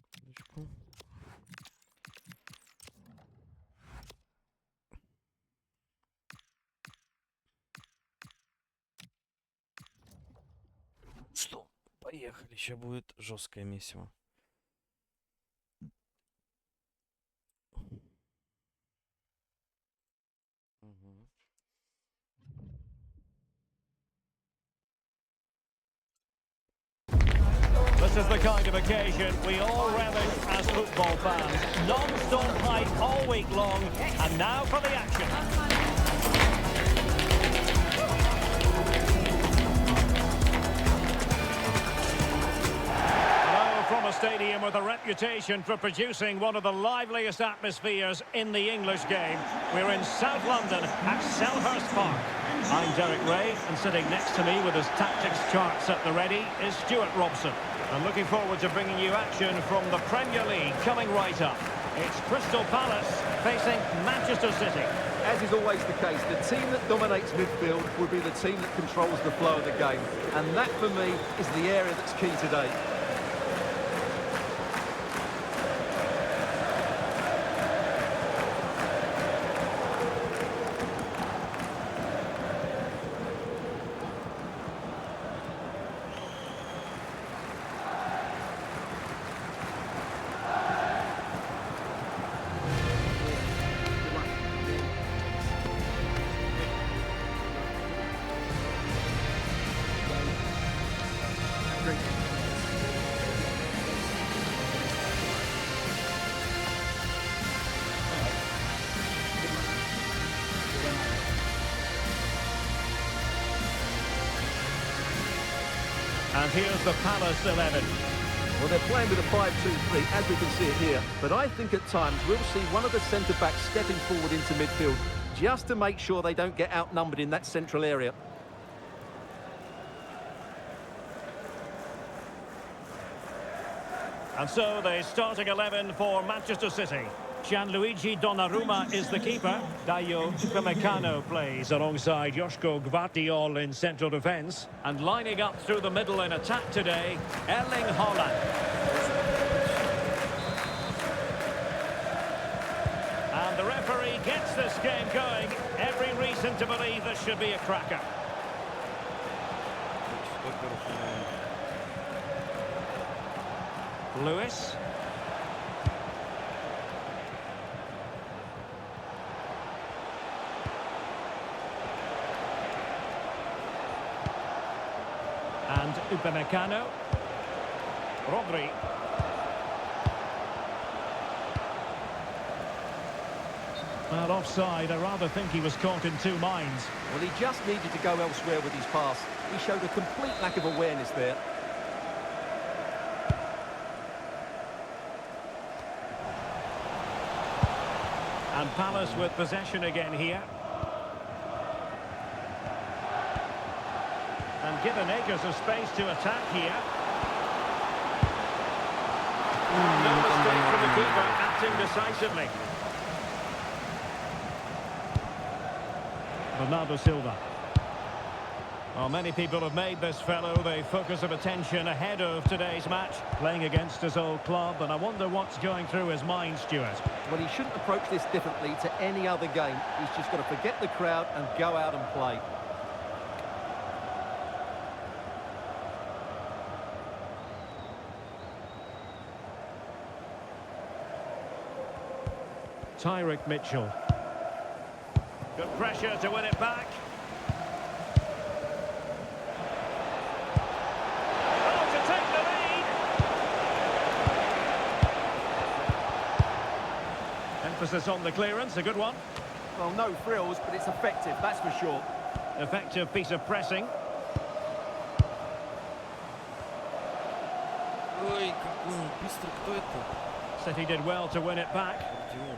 Секундочку. Что? Поехали. Сейчас будет жесткое месиво. Мгм. This is the kind of occasion we all relish as football fans. Non-stop hype all week long, and now for the action. with a reputation for producing one of the liveliest atmospheres in the English game. We're in South London at Selhurst Park. I'm Derek Ray, and sitting next to me with his tactics charts at the ready is Stuart Robson. I'm looking forward to bringing you action from the Premier League coming right up. It's Crystal Palace facing Manchester City. As is always the case, the team that dominates midfield will be the team that controls the flow of the game. And that, for me, is the area that's key today. And here's the Palace 11. Well, they're playing with a 5-2-3, as we can see it here. But I think at times we'll see one of the centre-backs stepping forward into midfield, just to make sure they don't get outnumbered in that central area. And so the starting 11 for Manchester City. Gianluigi Donnarumma is the keeper. Dayo Upamecano plays alongside Joško Gvardiol in central defence. And lining up through the middle in attack today, Erling Haaland. And the referee gets this game going. Every reason to believe this should be a cracker. Lewis. And Upamecano. Rodri. Well, offside. I rather think he was caught in two minds. Well, he just needed to go elsewhere with his pass. He showed a complete lack of awareness there. And Palace with possession again here. And given acres of space to attack here. No mistake from the keeper, acting decisively. Bernardo Silva. Well, many people have made this fellow the focus of attention ahead of today's match, playing against his old club, and I wonder what's going through his mind, Stuart. Well, he shouldn't approach this differently to any other game. He's just got to forget the crowd and go out and play. Tyrick Mitchell. Good pressure to win it back. Oh, to take the lead. Emphasis on the clearance, a good one. Well, no frills, but it's effective, that's for sure. Effective piece of pressing. Ой, какой он быстрый, кто это? City did well to win it back. Родион.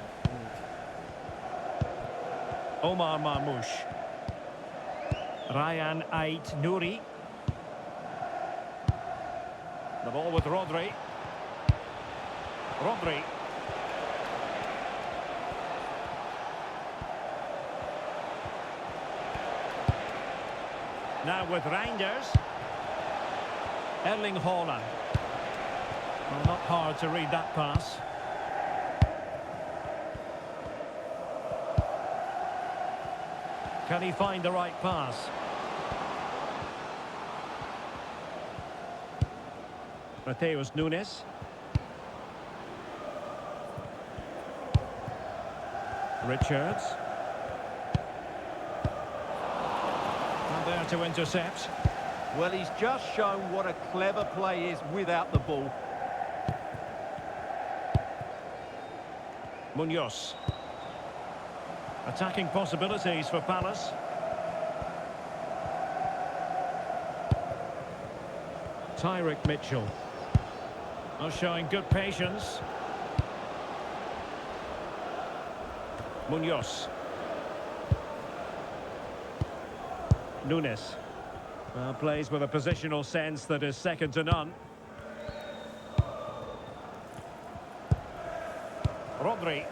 Omar Marmoush. Ryan Ait Nouri. The ball with Rodri. Rodri. Now with Reinders. Erling Haaland. Well, not hard to read that pass. Can he find the right pass? Mateus Nunes. Richards. And there to intercept. Well, he's just shown what a clever play is without the ball. Munoz. Attacking possibilities for Palace. Tyrick Mitchell. Oh, showing good patience. Munoz. Nunes. Well, plays with a positional sense that is second to none. Rodri.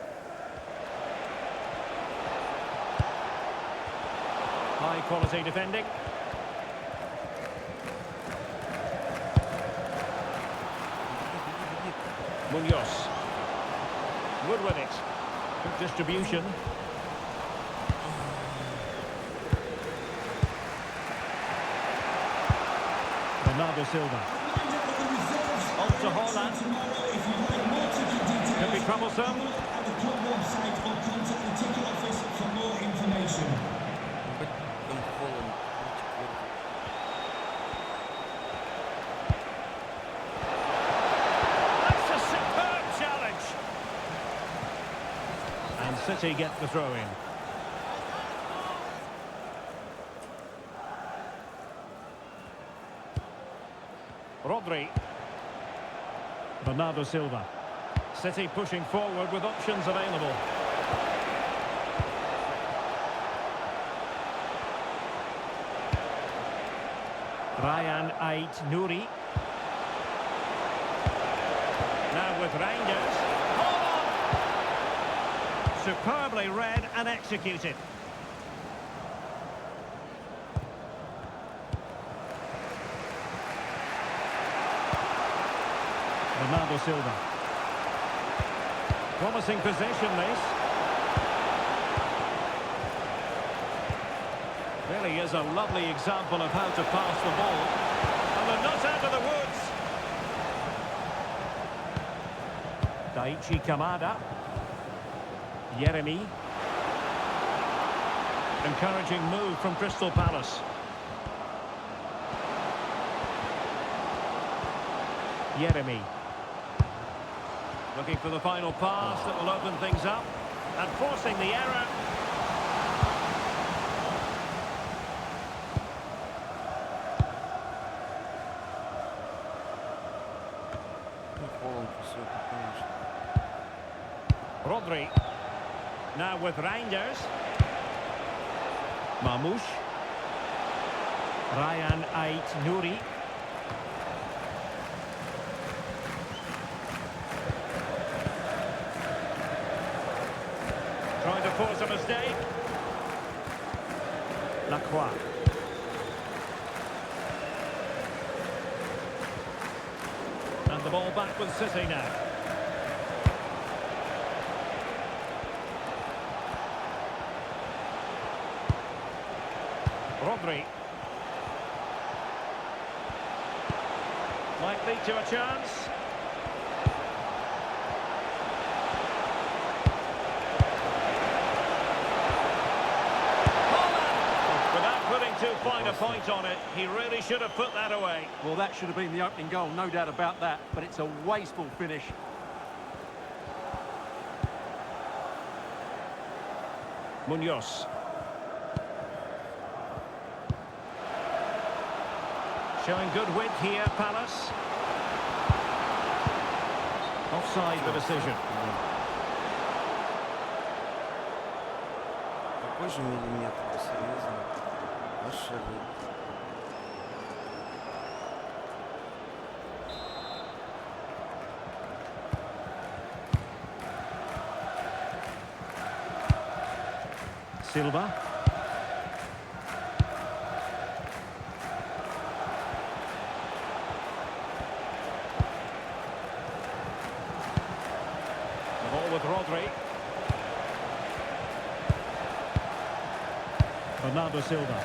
High quality defending. Munoz. Wood with it. Good distribution. Bernardo Silva. On to Haaland. Could be troublesome. At the club website or contact the ticket office for more information. Хоть там Холланд против Верди. That's a superb challenge. And City get the throw in. Rodri. Bernardo Silva. City pushing forward with options available. Ryan Ait-Nouri. Now with Reinders. Oh! Superbly read and executed. Bernardo Silva. Promising possession, this. Really is a lovely example of how to pass the ball. And they're not out of the woods. Daichi Kamada. Yeremi. Encouraging move from Crystal Palace. Yeremi. Looking for the final pass that will open things up. And forcing the error. Ну, Холланд высокий, конечно. Rodri. Now with Reinders. Mamouche. Ryan Ait-Nouri. Trying to force a mistake. Lacroix. And the ball back with City now. Rodri. Might lead to a chance. Without putting too fine a point on it, he really should have put that away. Well, that should have been the opening goal, no doubt about that, but it's a wasteful finish. Munoz. Showing good width here, Palace. Offside the decision. Какой же миллиметр, да серьезно? Ошибок. Silva. The ball with Rodri. Bernardo Silva.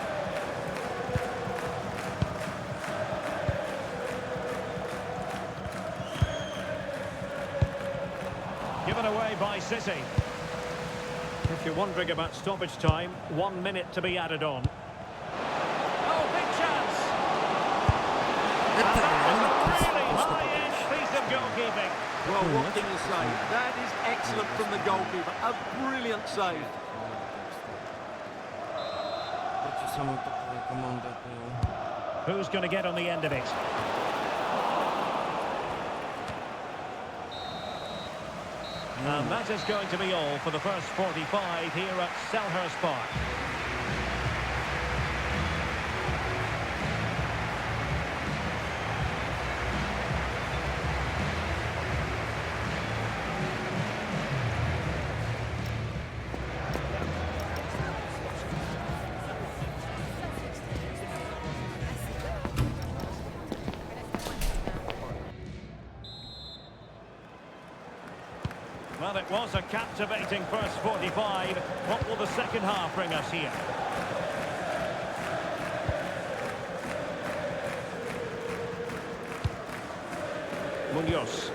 Given away by City. If you're wondering about stoppage time, 1 minute to be added on. Oh, big chance! And that was a really high-end piece of goalkeeping. Well, what can you say? That is excellent from the goalkeeper. A brilliant save. Против самой топовой команды АПЛ. Who's going to get on the end of it? And that is going to be all for the first 45 here at Selhurst Park. Well, it was a captivating first 45. What will the second half bring us here? Munoz.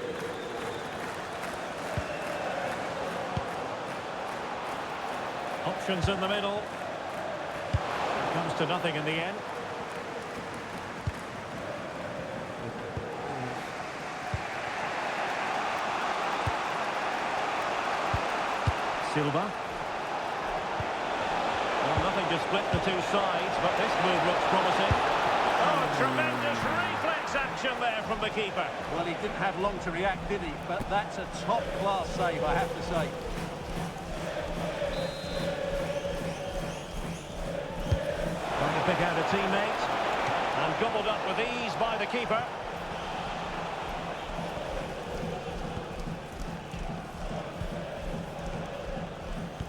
Options in the middle. Comes to nothing in the end. Silva. Well, nothing to split the two sides, but this move looks promising. Oh, tremendous reflex action there from the keeper. Well, he didn't have long to react, did he? But that's a top-class save, I have to say. Trying to pick out a teammate. And gobbled up with ease by the keeper.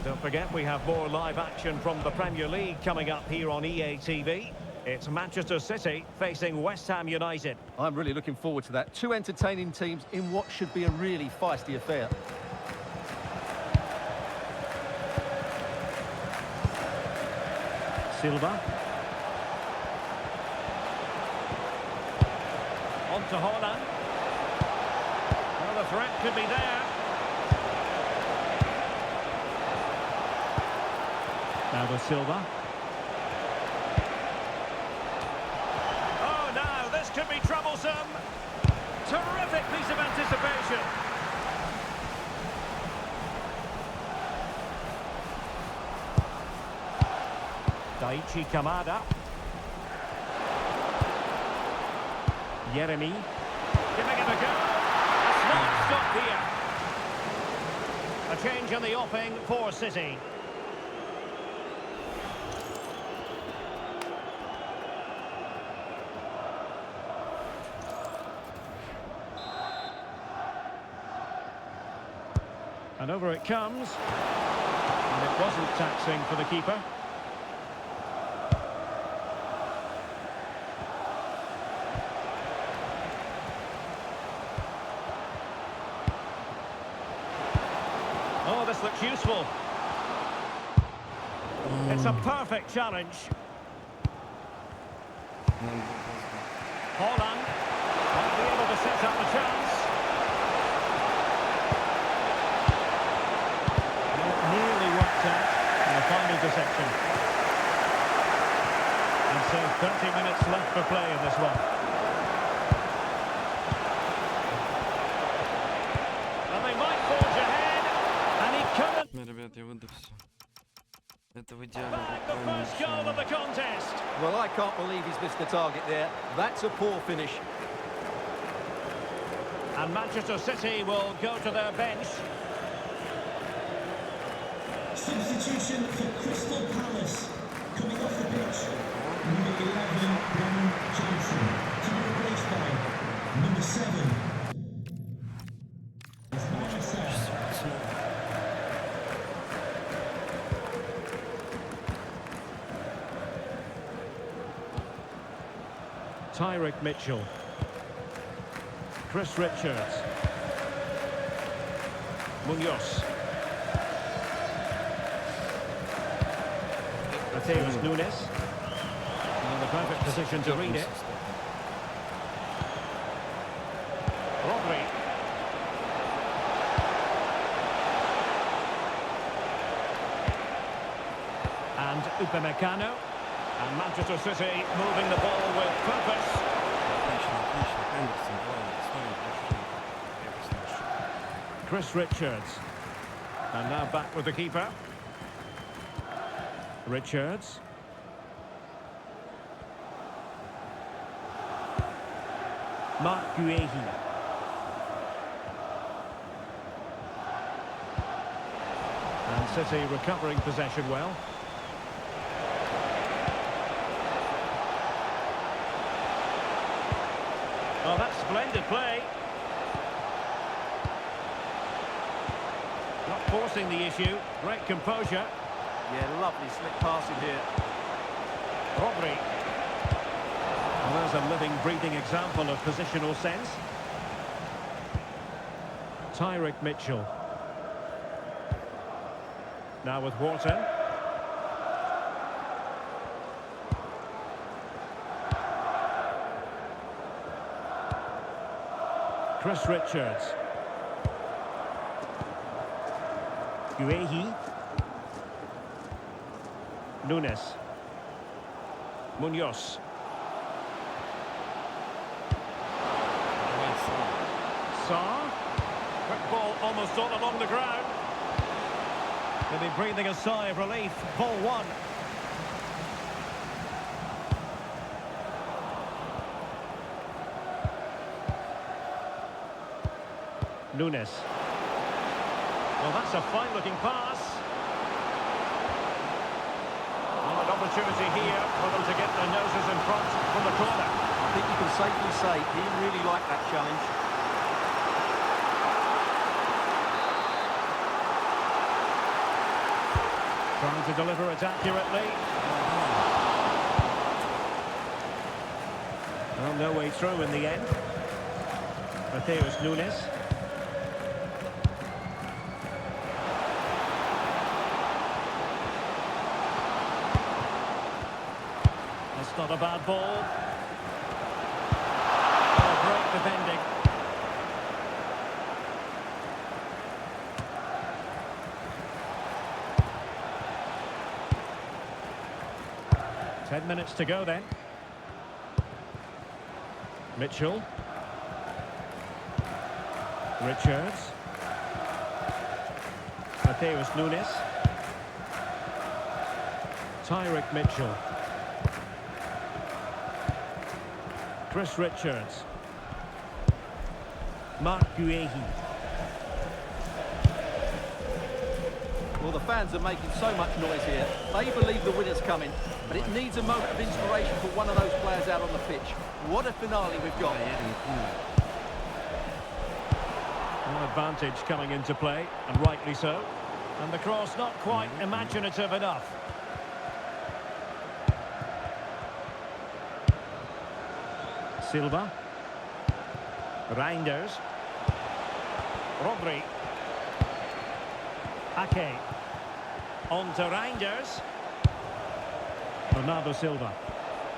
Don't forget, we have more live action from the Premier League coming up here on EA TV. It's Manchester City facing West Ham United. I'm really looking forward to that. Two entertaining teams in what should be a really feisty affair. Silva. On to Haaland. Well, the threat could be there. Now to Silva. Oh, now this could be troublesome. Terrific piece of anticipation. Daichi Kamada. Yeremi. Giving it a go. A smart stop here. A change in the offing for City. And over it comes. And it wasn't taxing for the keeper. Oh, this looks useful. It's a perfect challenge. Haaland might be able to set up a chance. Nearly worked out in the final interception. And so 30 minutes left for play in this one. And they might forge ahead, and he couldn't. Ребят, я выдохся. Это в Back the first goal of the contest. Well, I can't believe he's missed the target there. That's a poor finish. And Manchester City will go to their bench. Substitution for Crystal Palace. Coming off the pitch, number 11, Brennan Johnson. To be replaced by number 7. Tyrick Mitchell. Chris Richards. Munoz. Mateus Nunes. In the perfect position to read it. Rodri. And Upamecano. And Manchester City moving the ball with purpose. Chris Richards. And now back with the keeper. Richards. Mark Guehi. City recovering possession well. Oh, that's splendid play. Not forcing the issue. Great composure. Yeah, lovely slick passing here. Rodri. Well, there's a living, breathing example of positional sense. Tyrick Mitchell. Now with Wharton. Chris Richards. Guehi. Nunes. Munoz. Sarr. Quick ball almost all along the ground. Maybe breathing a sigh of relief. Ball one. Nunes. Well, that's a fine-looking pass. Well, an opportunity here for them to get their noses in front from the corner. I think you can safely say he really liked that challenge. Trying to deliver it accurately. Well, no way through in the end. Mateus Nunes. That's not a bad ball. Oh, great defending. Ten minutes to go then. Mitchell. Richards. Mateus Nunes. Tyrick Mitchell. Chris Richards. Mark Guehi. Well, the fans are making so much noise here. They believe the winner's coming, but it needs a moment of inspiration for one of those players out on the pitch. What a finale we've got. An advantage coming into play, and rightly so. And the cross not quite imaginative enough. Silva. Reinders. Rodri. Ake. On to Reinders. Bernardo Silva.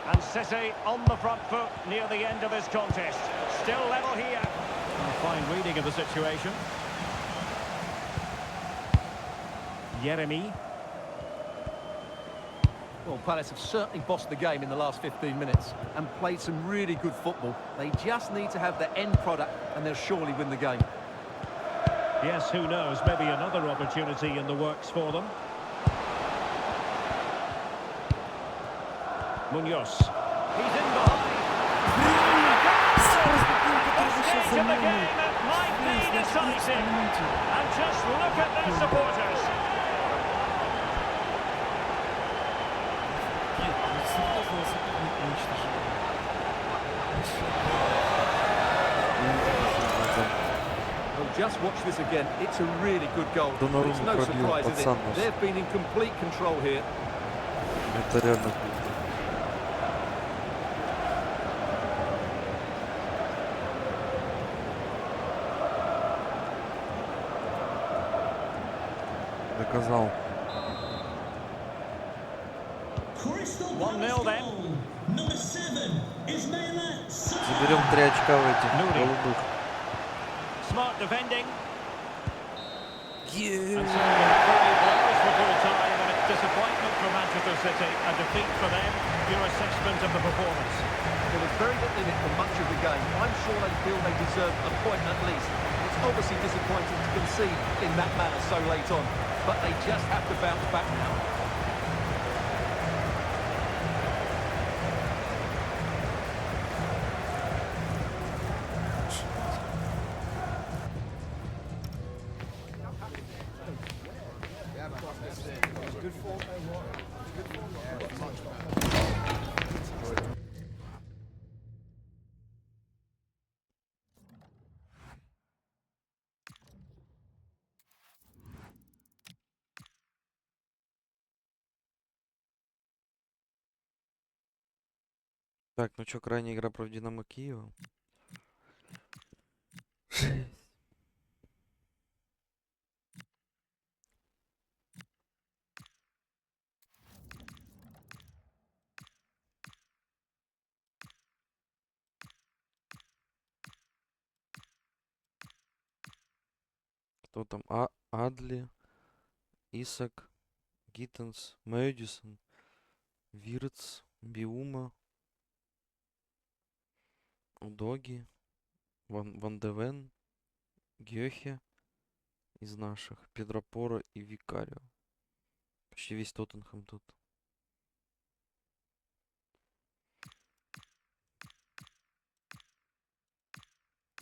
And City on the front foot near the end of this contest. Still level here. A fine reading of the situation. Yeremy. Well, Palace have certainly bossed the game in the last 15 minutes and played some really good football. They just need to have the end product and they'll surely win the game. Yes, who knows? Maybe another opportunity in the works for them. Munoz. He's in behind. This stage of the game might be decisive. And just look at their supporters. Well, just watch this again. It's a really good goal. But it's no surprise, is it? They've been in complete control here. Это реально круто. Доказал. 1-0 then. Заберем 3 очка в этих голубых. Smart defending. And so three blows for full time, and it's disappointment for Manchester City. A defeat for them. Your assessment of the performance. There was very little in it for much of the game. I'm sure they feel they deserve a point at least. It's obviously disappointing to concede in that manner so late on, but they just have to bounce back now. Так, ну что, крайняя игра против Динамо Киева. 6. Кто там? Адли, Исак, Гиттенс, Мэдисон, Вирц, Биума, Удоги, Ван де Вен, Гёхе из наших, Педропоро и Викарио. Почти весь Тоттенхэм тут.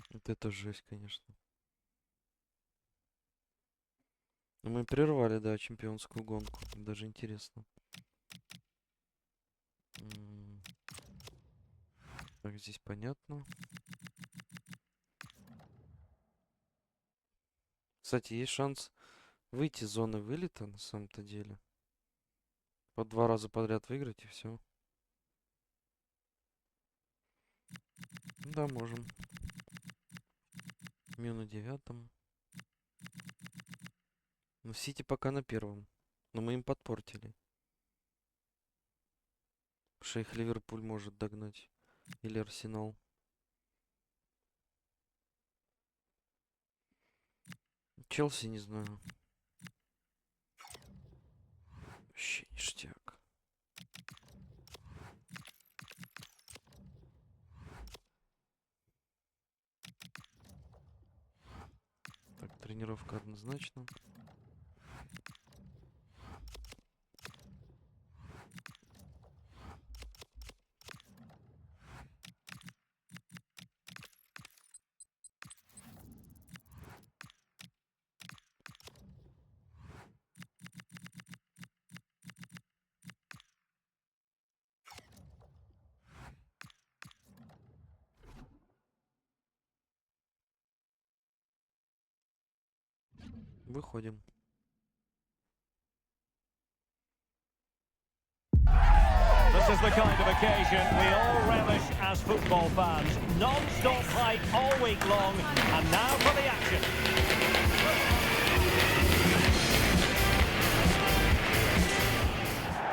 Вот это жесть, конечно. Но мы прервали, да, чемпионскую гонку. Даже интересно. Так, здесь понятно. Кстати, есть шанс выйти из зоны вылета на самом-то деле. По 2 раза подряд выиграть и все. Да, можем. Мю на 9. Но Сити пока на 1. Но мы им подпортили. Потому что их Ливерпуль может догнать. Или Арсенал. Челси не знаю. Вообще ништяк. Так, тренировка однозначно. Выходим. This is the kind of occasion we all relish as football fans. Non-stop hype all week long, and now for the action.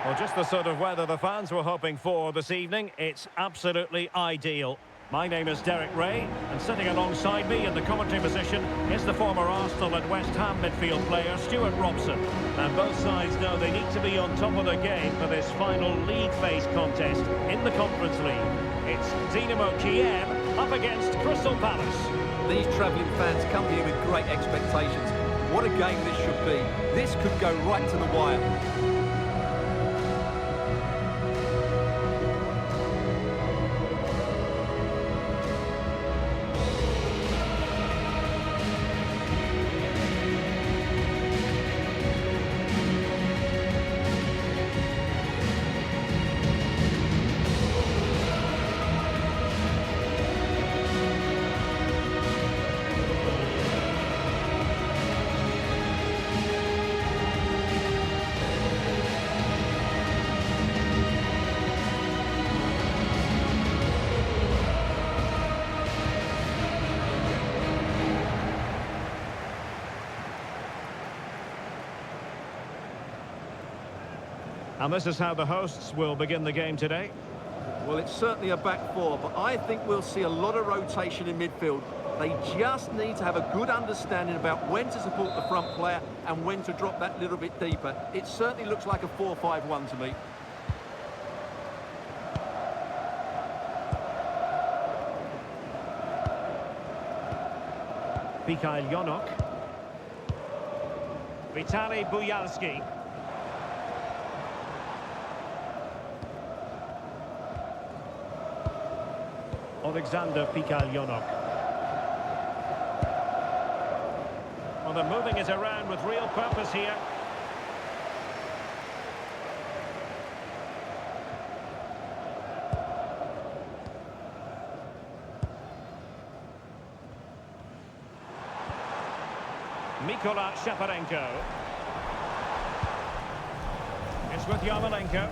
Well, just the sort of weather the fans were hoping for this evening. It's absolutely ideal. My name is Derek Ray, and sitting alongside me in the commentary position is the former Arsenal and West Ham midfield player, Stuart Robson. And both sides know they need to be on top of their game for this final league phase contest in the Conference League. It's Dinamo Kiev up against Crystal Palace. These travelling fans come here with great expectations. What a game this should be. This could go right to the wire. And this is how the hosts will begin the game today. Well, it's certainly a back four, but I think we'll see a lot of rotation in midfield. They just need to have a good understanding about when to support the front player and when to drop that little bit deeper. It certainly looks like a 4-5-1 to me. Mikhail Yonok. Vitaly Buyalski. Alexander Pikalyonok. Well, they're moving it around with real purpose here. Mikola Shaparenko. It's with Yarmolenko.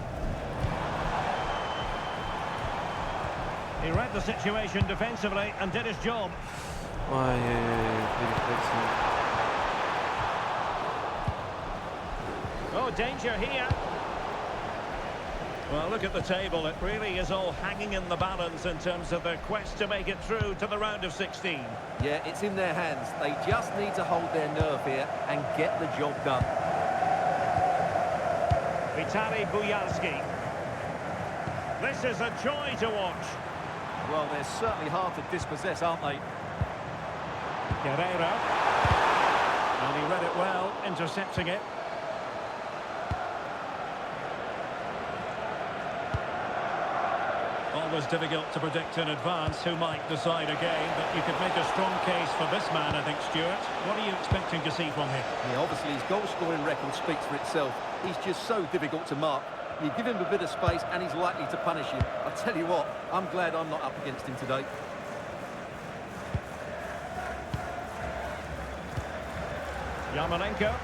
He read the situation defensively and did his job. Ай-яй-яй, перехватил. Oh, danger here. Well, look at the table. It really is all hanging in the balance in terms of their quest to make it through to the round of 16. Yeah, it's in their hands. They just need to hold their nerve here and get the job done. Vitaly Bujalski. This is a joy to watch. Well, they're certainly hard to dispossess, aren't they? Carrera. And he read it well, intercepting it. Always difficult to predict in advance who might decide a game, but you could make a strong case for this man, I think, Stuart. What are you expecting to see from him? Yeah, obviously his goal-scoring record speaks for itself. He's just so difficult to mark. You give him a bit of space and he's likely to punish you. I'll tell you what, I'm glad I'm not up against him today. Yarmolenko.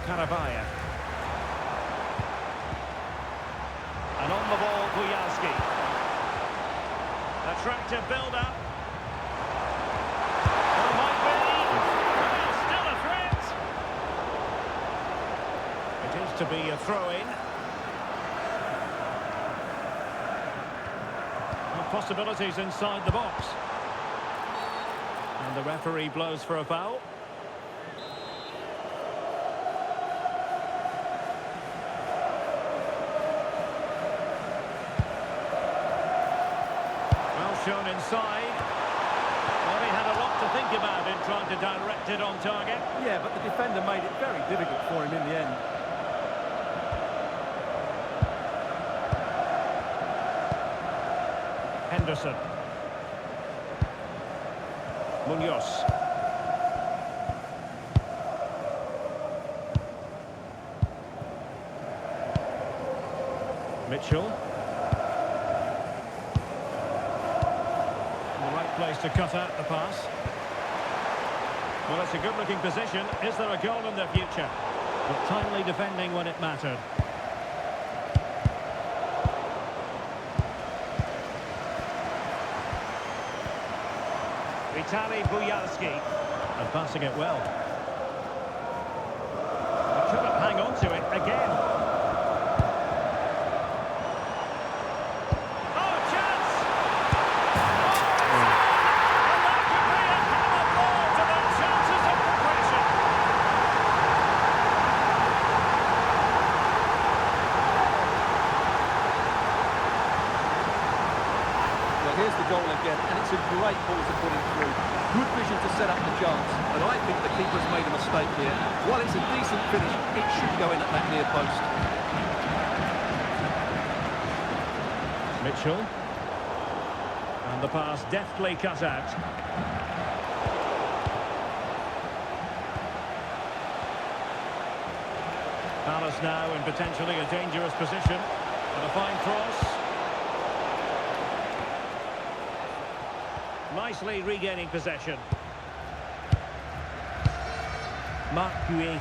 Karavayev. And on the ball, Bujalski. Attractive build-up. Oh, might be. Well, still a threat. It is to be a throw-in. And possibilities inside the box. And the referee blows for a foul. Shown inside. Well, he had a lot to think about in trying to direct it on target. Yeah, but the defender made it very difficult for him in the end. Henderson. Munoz. Mitchell. Place to cut out the pass. Well, it's a good-looking position. Is there a goal in the future? But timely defending when it mattered. Vitaly Bujalski. And passing it well. He couldn't hang on to it again. Here's the goal again, and it's a great ball to put it through. Good vision to set up the chance, but I think the keeper's made a mistake here. While it's a decent finish, it should go in at that near post. Mitchell. And the pass deftly cut out. Palace now in potentially a dangerous position. And a fine cross. Nicely regaining possession. Mark Guehi.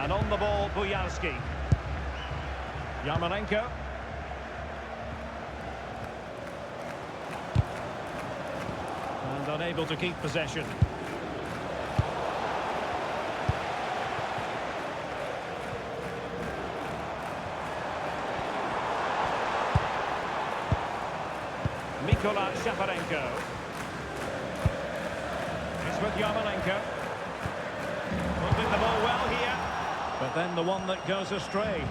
And on the ball, Bujalski. Yarmolenko. And unable to keep possession. Nikola Shaparenko. It's with Yarmolenko. Holding the ball well here. But then the one that goes astray.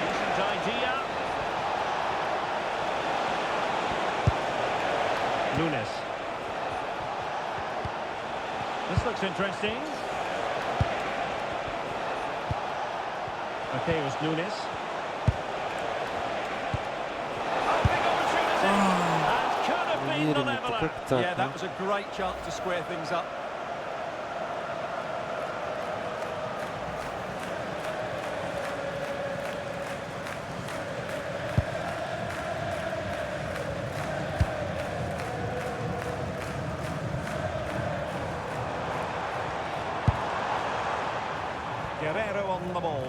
Decent idea. Nunes. This looks interesting. Mateus Nunes. Big opportunity. And could have been the Уверенно, leveller. как так? Yeah, that was a great chance to square things up. Guerrero on the ball.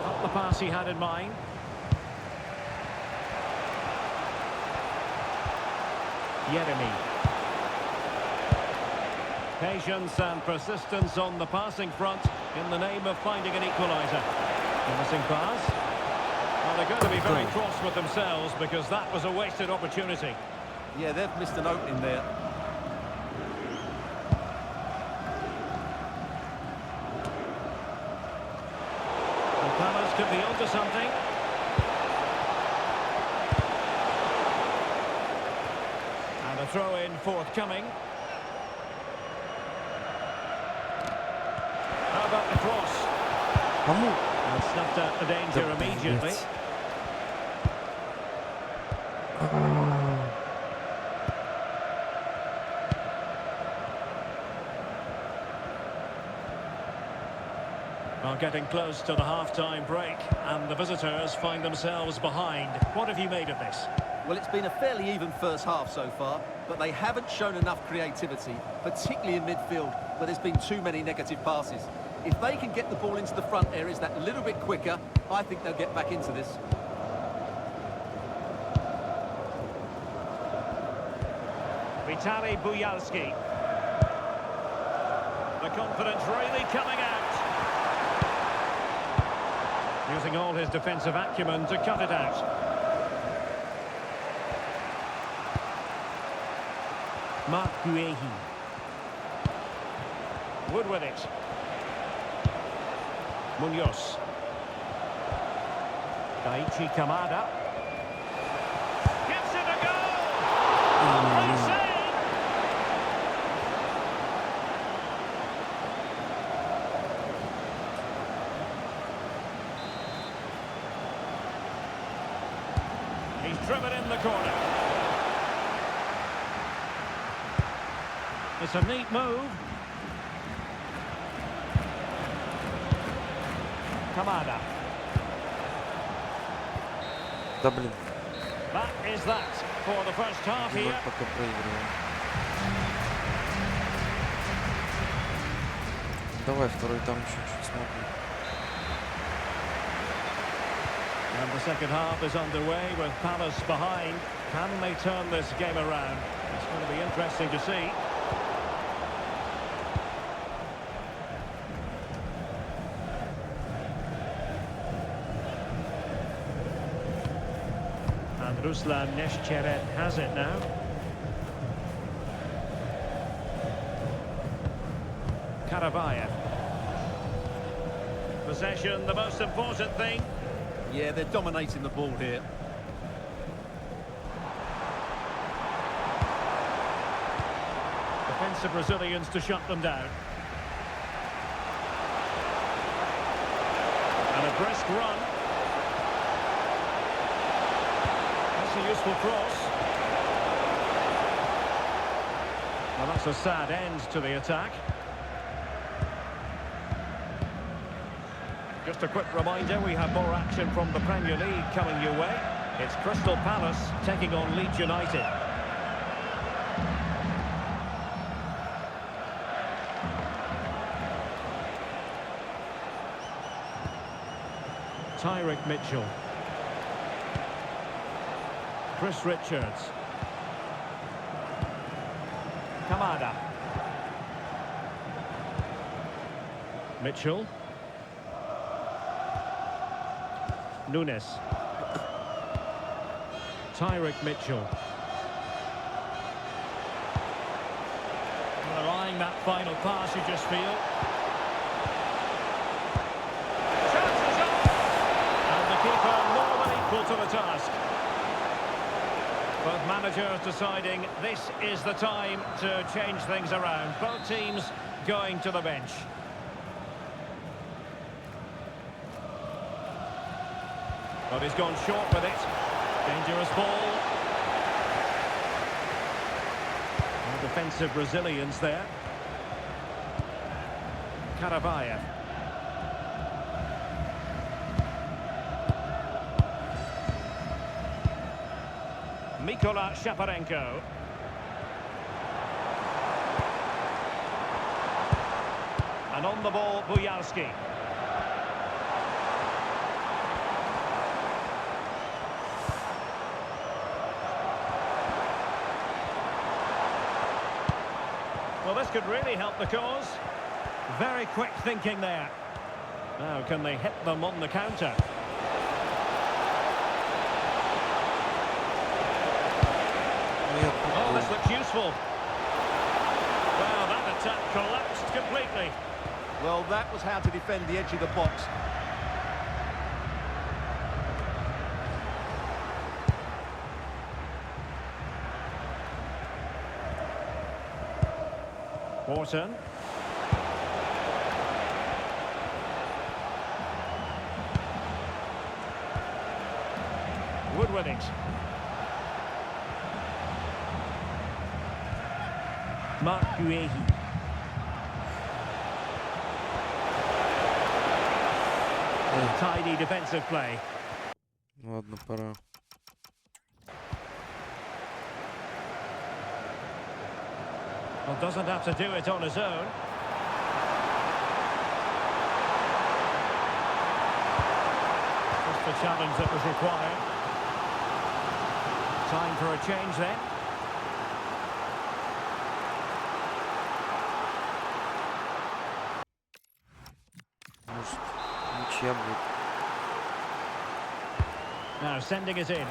Not the pass he had in mind. Yeremy. Patience and persistence on the passing front in the name of finding an equaliser. The missing pass. Well, they're going to be very cross with themselves because that was a wasted opportunity. Yeah, they've missed an opening there. And Palace could be onto something. And a throw-in forthcoming. How about the cross? Кому? And snuffed out the danger Да, immediately. блядь. Well, getting close to the half-time break, and the visitors find themselves behind. What have you made of this? Well, it's been a fairly even first half so far, but they haven't shown enough creativity, particularly in midfield, where there's been too many negative passes. If they can get the ball into the front areas that little bit quicker, I think they'll get back into this. Vitaly Buyalski. The confidence really coming out. Using all his defensive acumen to cut it out. Mark Guehi. Wood with it. Munoz. Daichi Kamada. Gives it a go! Great save! He's driven in the corner. It's a neat move. Kamada. Да блин, That is that for the first half Димон here. пока проигрываем. Давай второй там чуть-чуть смотрим. And the second half is underway with Palace behind. Can they turn this game around? It's going to be interesting to see. And Ruslan Nescheret has it now. Karavayev. Possession, the most important thing. Yeah, they're dominating the ball here. Defensive Brazilians to shut them down. And a brisk run. That's a useful cross. Well, that's a sad end to the attack. Just a quick reminder, we have more action from the Premier League coming your way. It's Crystal Palace taking on Leeds United. Tyrick Mitchell. Chris Richards. Kamada. Mitchell. Nunes. Tyrick Mitchell. Well, eyeing that final pass, you just feel. Chances off! And the keeper more than equal to the task. Both managers deciding this is the time to change things around. Both teams going to the bench. But he's gone short with it. Dangerous ball. And defensive Brazilians there. Karavayev. Mikola And on the ball, Bujalski. Well, this could really help the cause. Very quick thinking there. Now, can they hit them on the counter? Oh, this looks useful. Well, that attack collapsed completely. Well, that was how to defend the edge of the box. Wharton. Wood with it. Mark Guehi. Tidy defensive play. Ладно, пора. Well, doesn't have to do it on his own. Just the challenge that was required. Time for a change then. Может, ничья будет. Now sending it in. It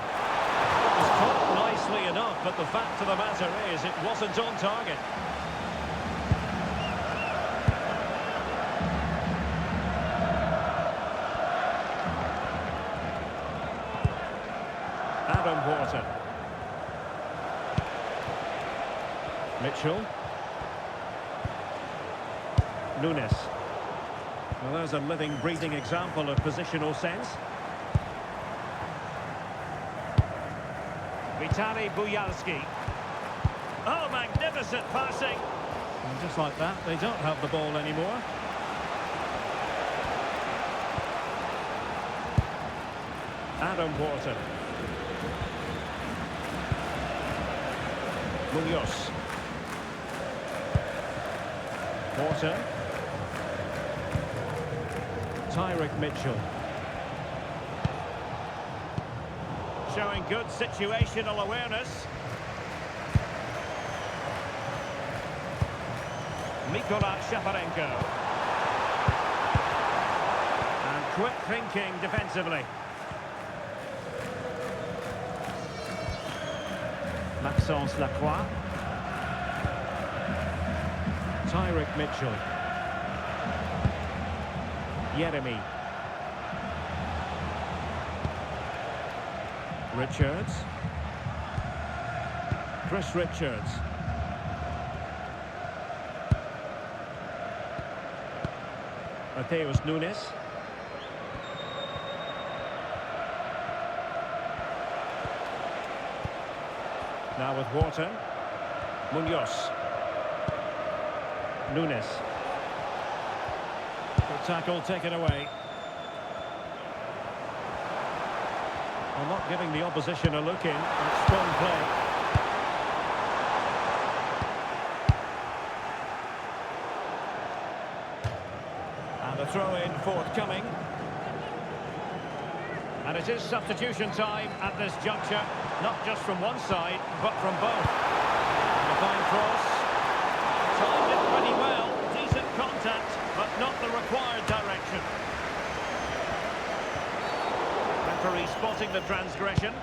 was caught nicely enough, but the fact of the matter is it wasn't on target. Adam Wharton. Mitchell. Nunes. Well, there's a living, breathing example of positional sense. Vitali Bujalski. Oh, magnificent passing. And just like that, they don't have the ball anymore. Adam Wharton. Munoz. Wharton. Tyrick Mitchell. Showing good situational awareness. Mikola Shaparenko. And quick thinking defensively. Maxence Lacroix. Tyrick Mitchell. Yeremy. Richards. Chris Richards. Mateus Nunes. Now with Wharton. Munoz. Nunes. Good tackle taken away. Well, not giving the opposition a look in. It's strong play. And a throw-in forthcoming. And it is substitution time at this juncture. Not just from one side, but from both. And a fine cross. Timed it pretty well. Decent contact, but not the required direction. Referee spotting the transgression.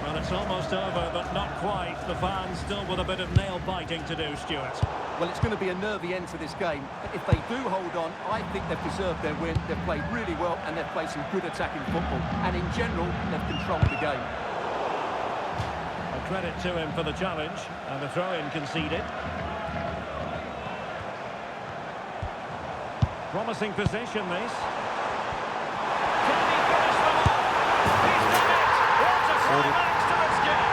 Well, it's almost over, but not quite. The fans still with a bit of nail-biting to do, Stuart. Well, it's going to be a nervy end to this game. But if they do hold on, I think they've deserved their win. They've played really well and they've played some good attacking football. And in general, they've controlled the game. A credit to him for the challenge. And the throw-in conceded. Promising position, this. Can he finish them off? He's done it! What a climax to this game!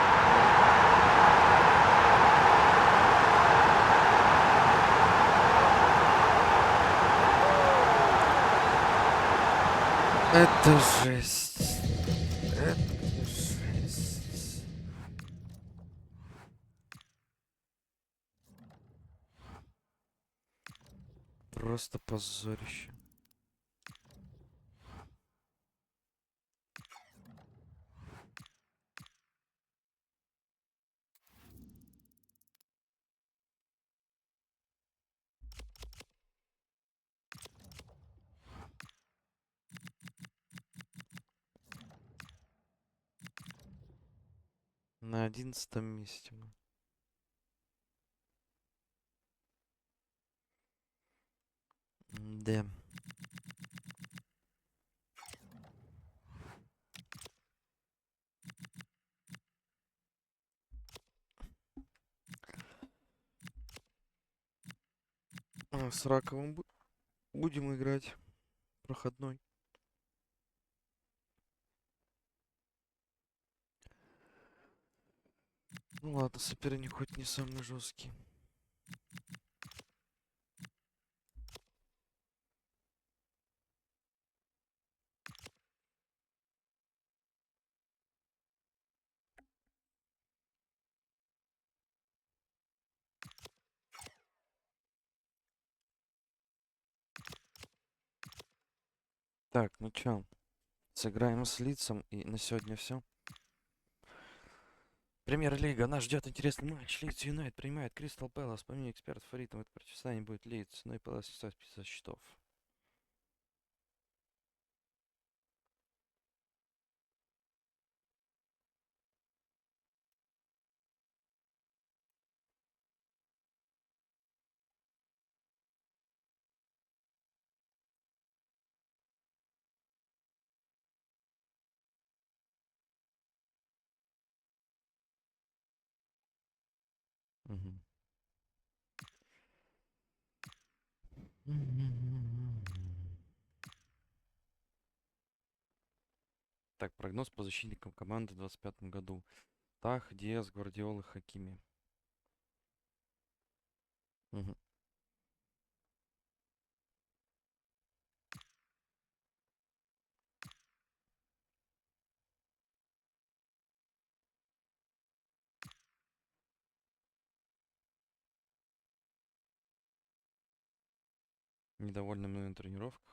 Это жесть. Это жесть. Просто позорище. На 11 месте мы. Да. С Раковым будем играть. Проходной. Ну ладно, соперник хоть не самый жесткий. Так, ну чё? Сыграем с Лидсом, и на сегодня все. Премьер-лига. Нас ждет интересный матч. Лидс Юнайтед принимает Кристал Пэлас. По мнению экспертов, фаворитом это противостояние будет Лидс. Ну и Пэлас со списка счетов. Мгм. Так, прогноз по защитникам команды в 25 году. Тах, Диас, Гвардиола, Хакими. Мгм. Недовольны мной на тренировках.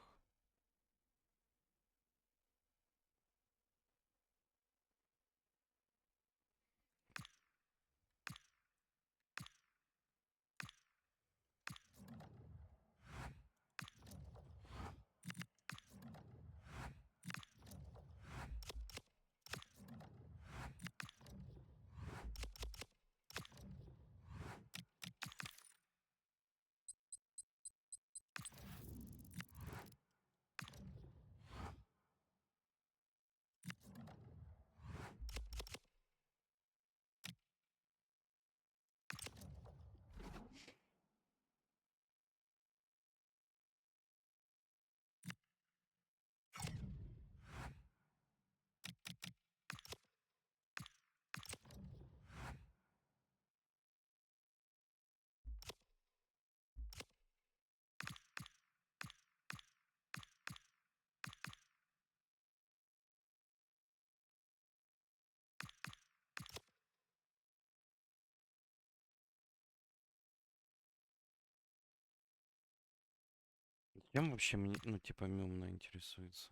Чем вообще, ну, типа, Мюмна интересуется?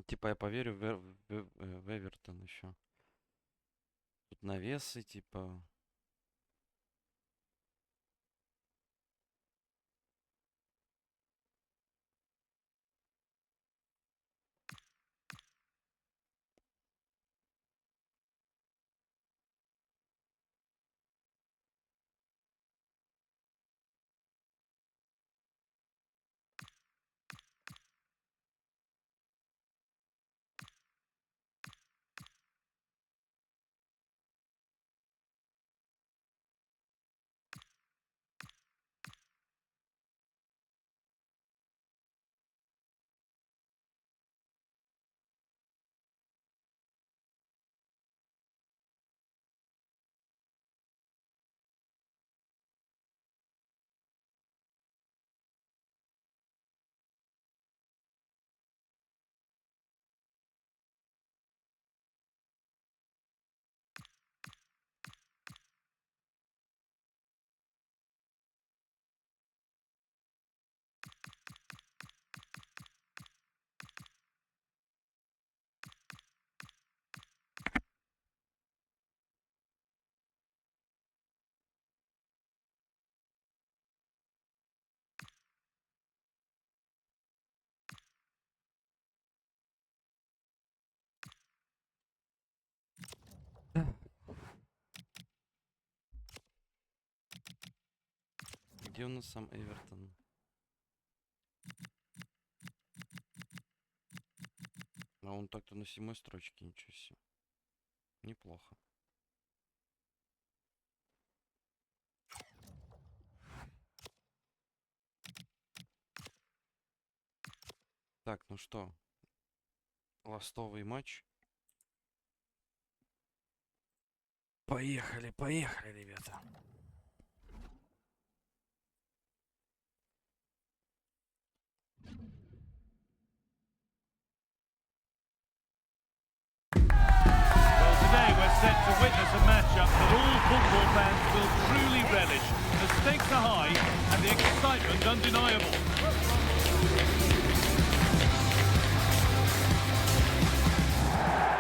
Типа, я поверю в Эвертон еще. Тут навесы, типа. Где у нас сам Эвертон? А он так-то на 7-й строчке, ничего себе. Неплохо. Так, ну что, ластовый матч. Поехали, поехали, ребята. Well, today we're set to witness a matchup that all football fans will truly relish. The stakes are high and the excitement undeniable.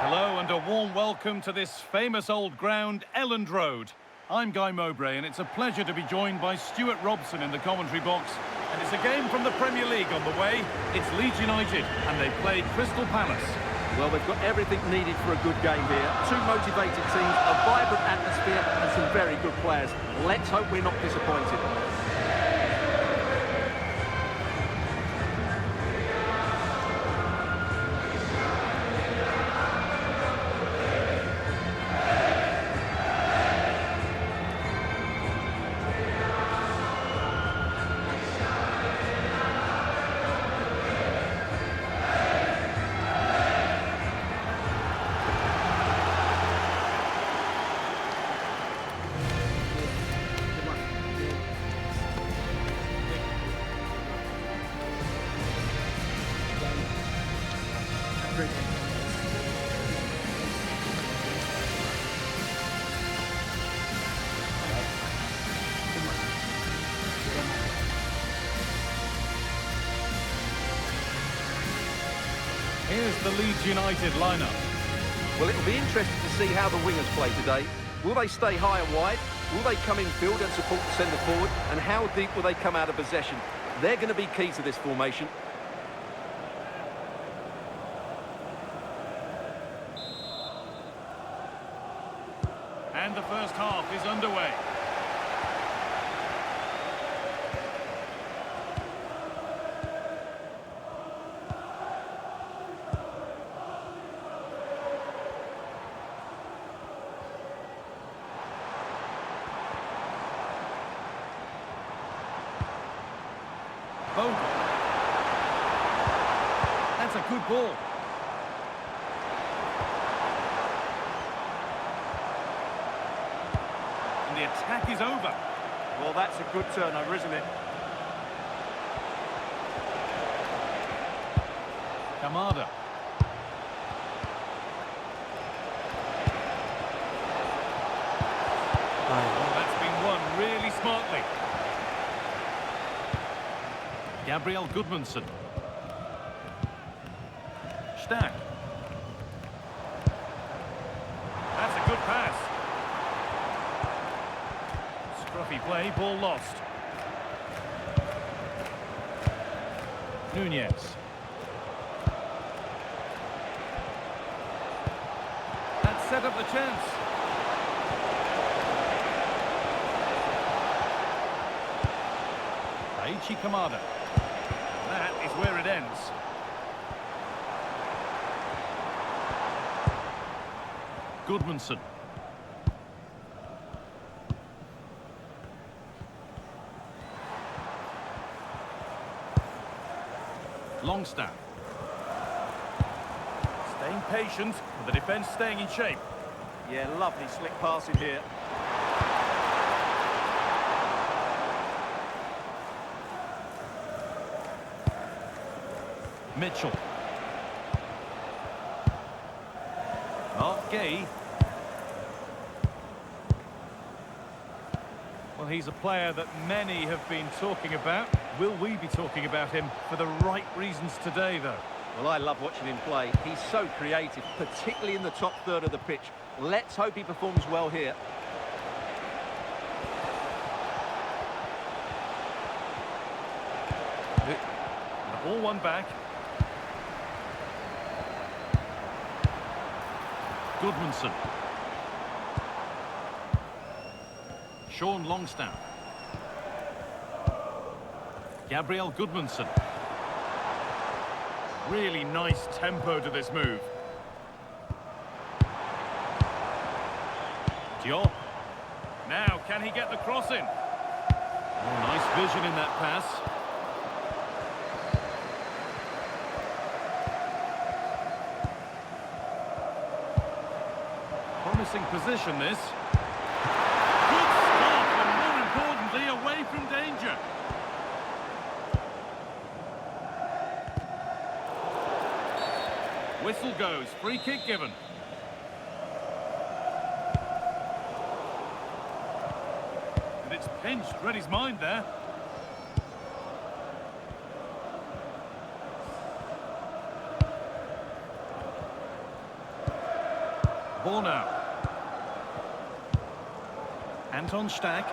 Hello and a warm welcome to this famous old ground, Elland Road. I'm Guy Mowbray and it's a pleasure to be joined by Stuart Robson in the commentary box. And it's a game from the Premier League on the way. It's Leeds United and they play Crystal Palace. Well, they've got everything needed for a good game here. Two motivated teams, a vibrant atmosphere and some very good players. Let's hope we're not disappointed. Here's the Leeds United lineup. Well, it'll be interesting to see how the wingers play today. Will they stay high and wide? Will they come in field and support the centre forward? And how deep will they come out of possession? They're going to be key to this formation. And the first half is underway. Bogle. That's a good ball. And the attack is over. Well, that's a good turnover, isn't it? Kamada. Oh, that's been won really smartly. Gabriel Goodmanson. Stack. That's a good pass. Scruffy play, ball lost. Nunez. That set up the chance. Aichi Kamada. That is where it ends. Goodmanson. Longstaff. Staying patient, and the defence staying in shape. Yeah, lovely slick passing here. Mitchell. Mark Gay. Well, he's a player that many have been talking about. Will we be talking about him for the right reasons today, though? Well, I love watching him play. He's so creative, particularly in the top third of the pitch. Let's hope he performs well here. The ball won back. Goodmanson. Sean Longstaff. Gabriel Goodmanson. Really nice tempo to this move. Diop. Now, can he get the cross in? Oh, nice vision in that pass. Promising position, this. Good stop, and more importantly, away from danger. Whistle goes, free kick given. And it's pinched, read his mind there. Ball now. Anton Stack.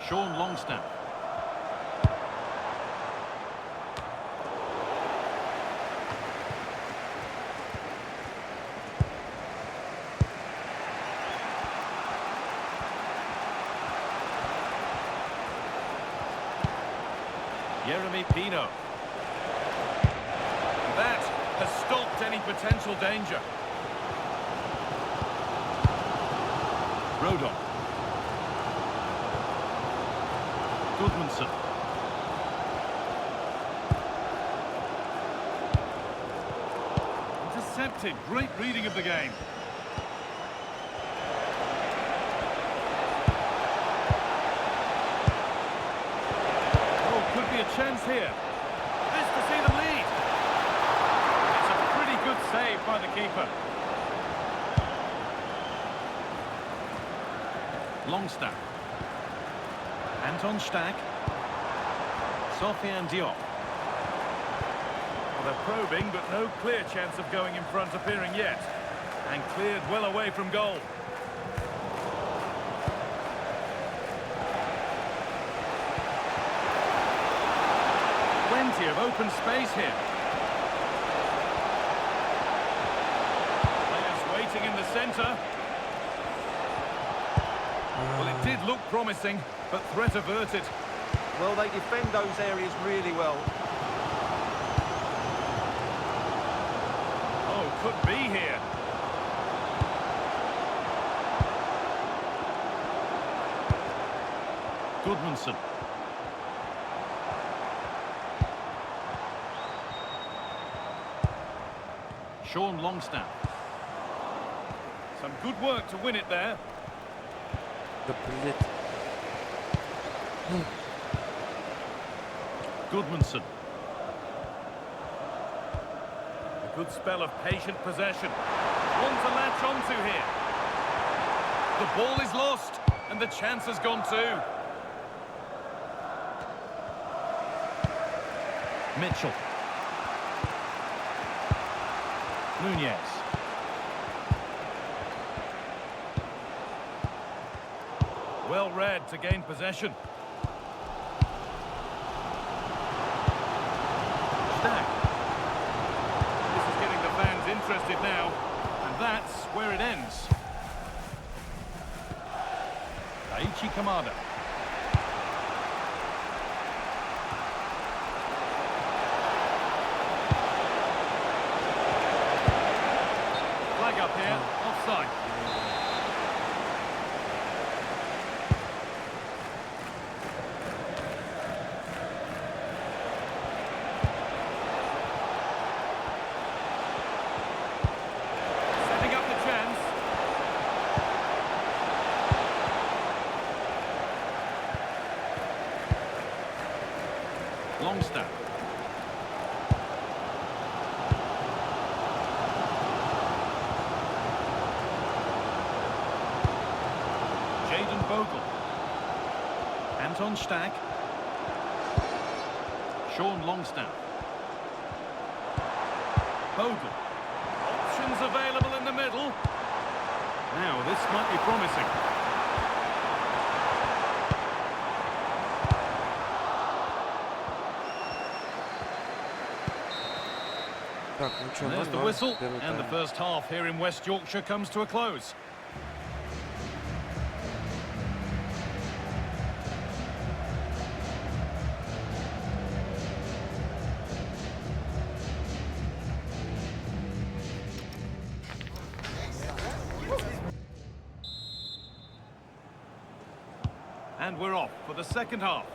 Sean Longstaff. Jeremy Pino. That has stopped any potential danger. Rodon. Goodmanson. Intercepted. Great reading of the game. Oh, could be a chance here. This to see them lead. It's a pretty good save by the keeper. Longstaff. Anton Stack. Sofiane Diop. Well, they're probing, but no clear chance of going in front appearing yet. And cleared well away from goal. Plenty of open space here. Players waiting in the centre. Well, it did look promising, but threat averted. Well, they defend those areas really well. Oh, could be here. Goodmanson. Sean Longstaff. Some good work to win it there. Да, блядь. Goodmanson. A good spell of patient possession. One to latch onto here. The ball is lost, and the chance has gone too. Mitchell. Nunez. Well read to gain possession. Stack. This is getting the fans interested now, and that's where it ends. Daichi Kamada. Flag up here, offside. Longstaff. Jaden Bogle. Anton Stack. Sean Longstaff. Bogle. Options available in the middle. Now, this might be promising. Так, ну что, There's the 0-0, whistle, первый and the тайм. first half here in West Yorkshire comes to a close. And we're off for the second half.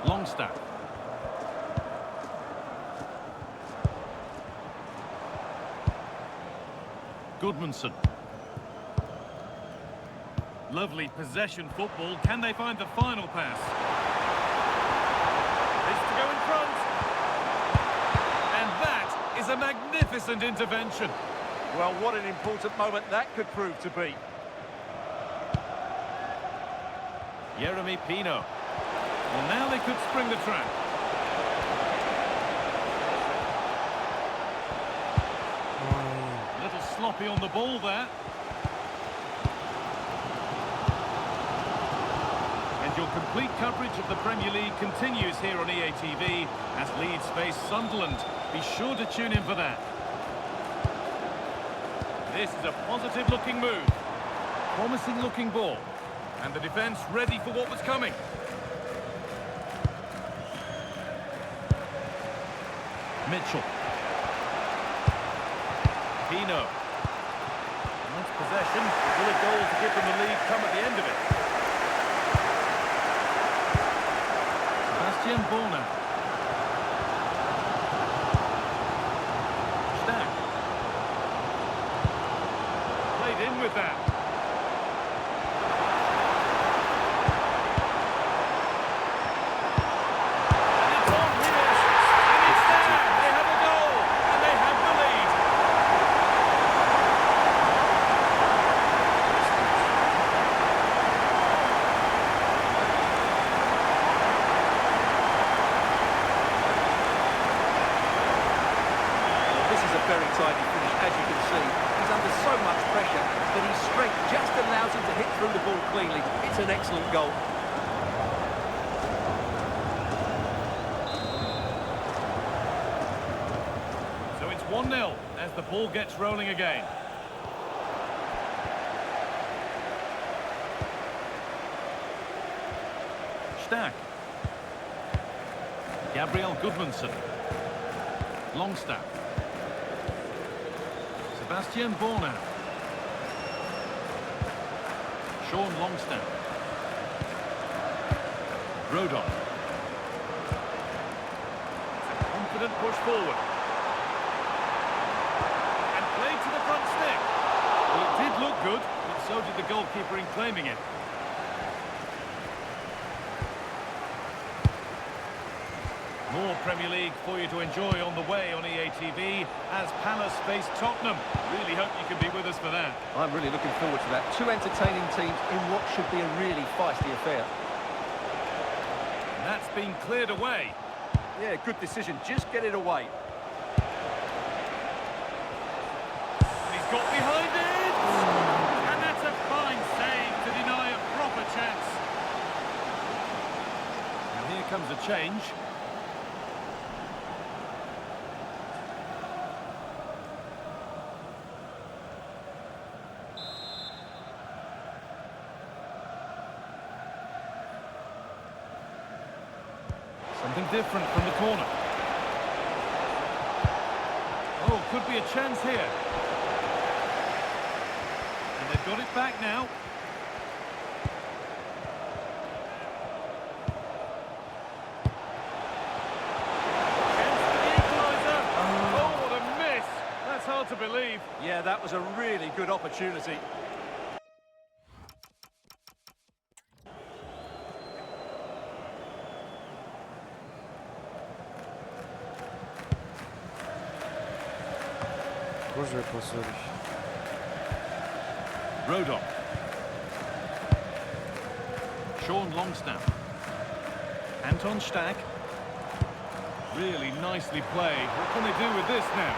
Longstaff. Goodmanson. Lovely possession football. Can they find the final pass? This to go in front. And that is a magnificent intervention. Well, what an important moment that could prove to be. Jeremy Pino. Well, now they could spring the trap. A little sloppy on the ball there. And your complete coverage of the Premier League continues here on EA TV as Leeds face Sunderland. Be sure to tune in for that. This is a positive-looking move. Promising-looking ball. And the defence ready for what was coming. Mitchell. Pino. Nice possession. Will a goal to give them the lead come at the end of it? Sebastian Borna. Stack. Played in with that. Very tidy finish, as you can see. He's under so much pressure, but his strength just allows him to hit through the ball cleanly. It's an excellent goal. So it's 1-0 as the ball gets rolling again. Stack. Gabriel Goodmanson. Longstaff. Sebastian Borna. Sean Longstaff. Rodon. Confident push forward. And played to the front stick. Well, it did look good, but so did the goalkeeper in claiming it. More Premier League for you to enjoy on the way on EA TV as Palace face Tottenham. Really hope you can be with us for that. I'm really looking forward to that. Two entertaining teams in what should be a really feisty affair. And that's been cleared away. Yeah, good decision. Just get it away. And he's got behind it! And that's a fine save to deny a proper chance. And here comes a change. Something different from the corner. Oh, could be a chance here. And they've got it back now. Chance for the equaliser. Oh, what a miss. That's hard to believe. Yeah, that was a really good opportunity. Боже, позорище. Rodon. Sean Longstaff. Anton Stack. Really nicely played. What can they do with this now?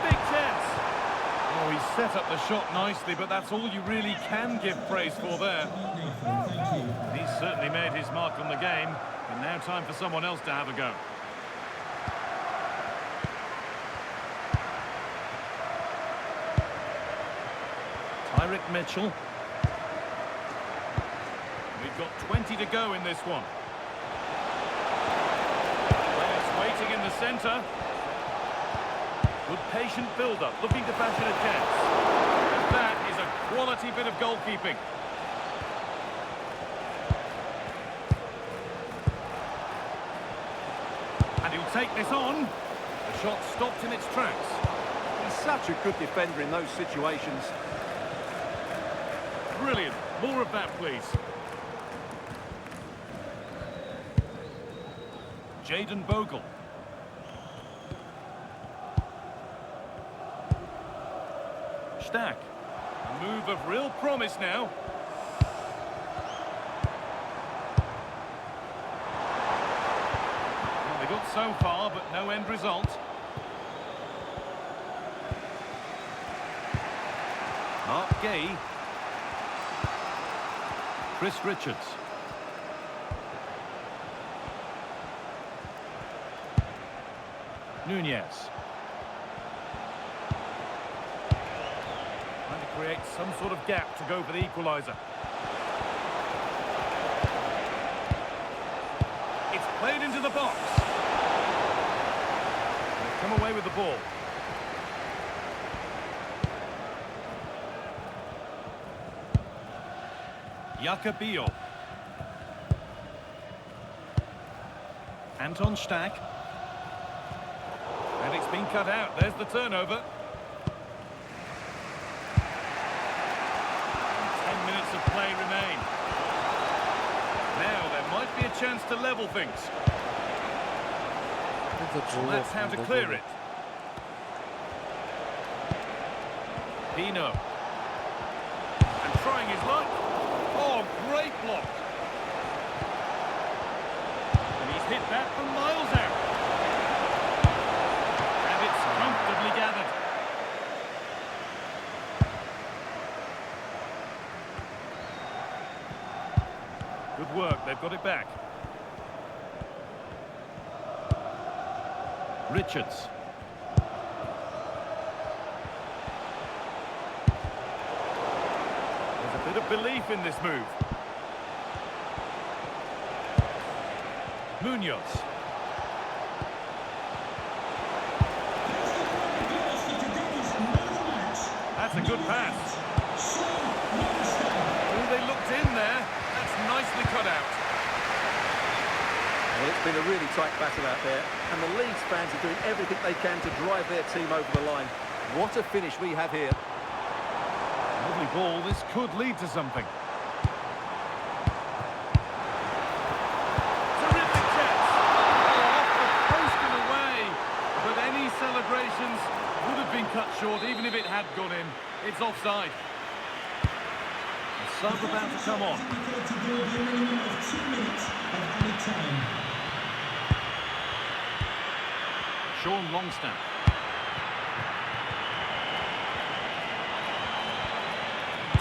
Big chance. Oh, he set up the shot nicely, but that's all you really can give praise for there. He's certainly made his mark on the game, and now time for someone else to have a go. Tyrick Mitchell. We've got 20 to go in this one. Players waiting in the centre. Good patient build-up, looking to fashion a chance. And that is a quality bit of goalkeeping. And he'll take this on. The shot stopped in its tracks. He's such a good defender in those situations. Brilliant. More of that, please. Jayden Bogle. Stack. A move of real promise now. Well, they got so far, but no end result. Mark Gay. Chris Richards. Nunez. Trying to create some sort of gap to go for the equaliser. It's played into the box. They've come away with the ball. Jakobio. Anton Stack. And it's been cut out. There's the turnover. And 10 minutes of play remain. Now there might be a chance to level things. And that's how to clear it. Pino. And trying his luck. Oh, great block. And he's hit that from miles out. And it's comfortably gathered. Good work, they've got it back. Richards. There's a bit of belief in this move. Munoz. That's a good pass. Oh, they looked in there. That's nicely cut out. Well, it's been a really tight battle out there, and the Leeds fans are doing everything they can to drive their team over the line. What a finish we have here. Lovely ball. This could lead to something. Terrific chance. Oh, off the post and away. But any celebrations would have been cut short, even if it had gone in. It's offside. The sub about to come on. Sean Longstaff.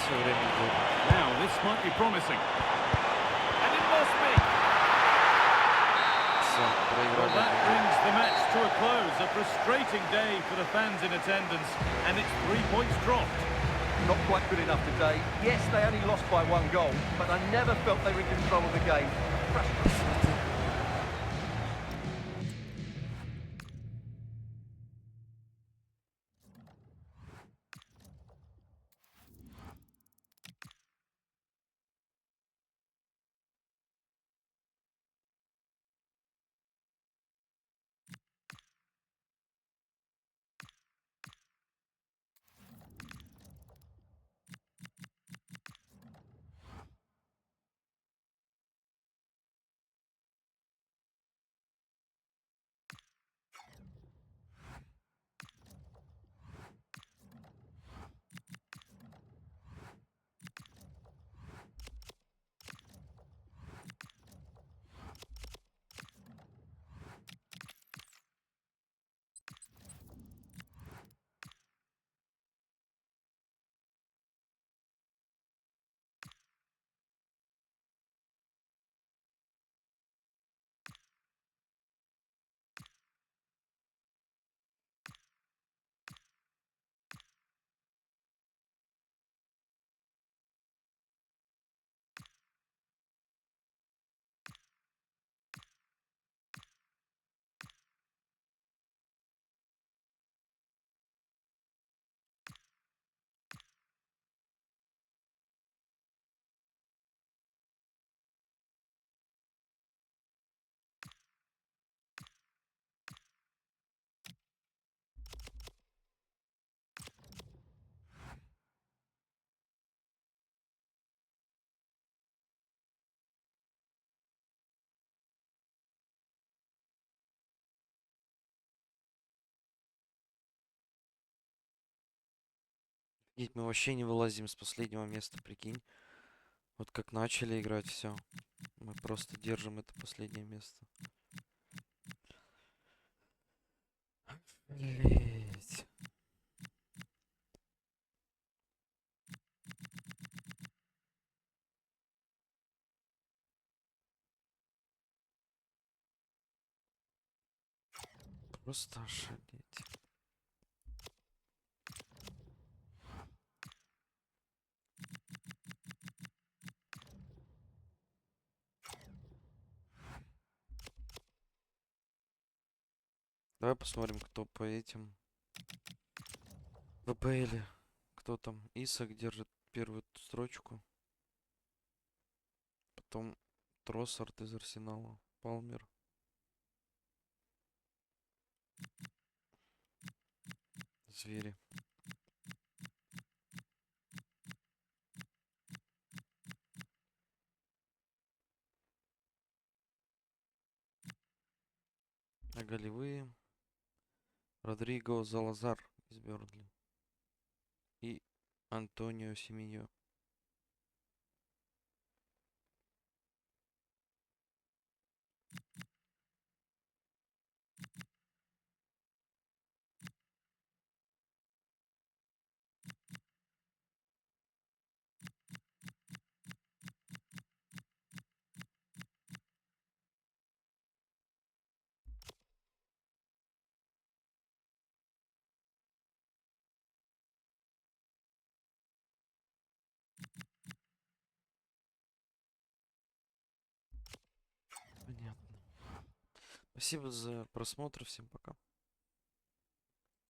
Now, this might be promising. And it must be. Well, that brings the match to a close. A frustrating day for the fans in attendance. And it's 3 points dropped. Not quite good enough today. Yes, they only lost by 1 goal, but I never felt they were in control of the game. Frustrating. Ведь мы вообще не вылазим с последнего места, прикинь. Вот как начали играть, все. Мы просто держим это последнее место. Блять. Просто ошалеть. Давай посмотрим, кто по этим. В АПЛ. Кто там? Исак держит первую строчку. Потом Троссард из Арсенала. Палмер. Звери. А голевые. Родриго Залазар из Бернли. И Антонио Семеньо. Понятно. Спасибо за просмотр. Всем пока.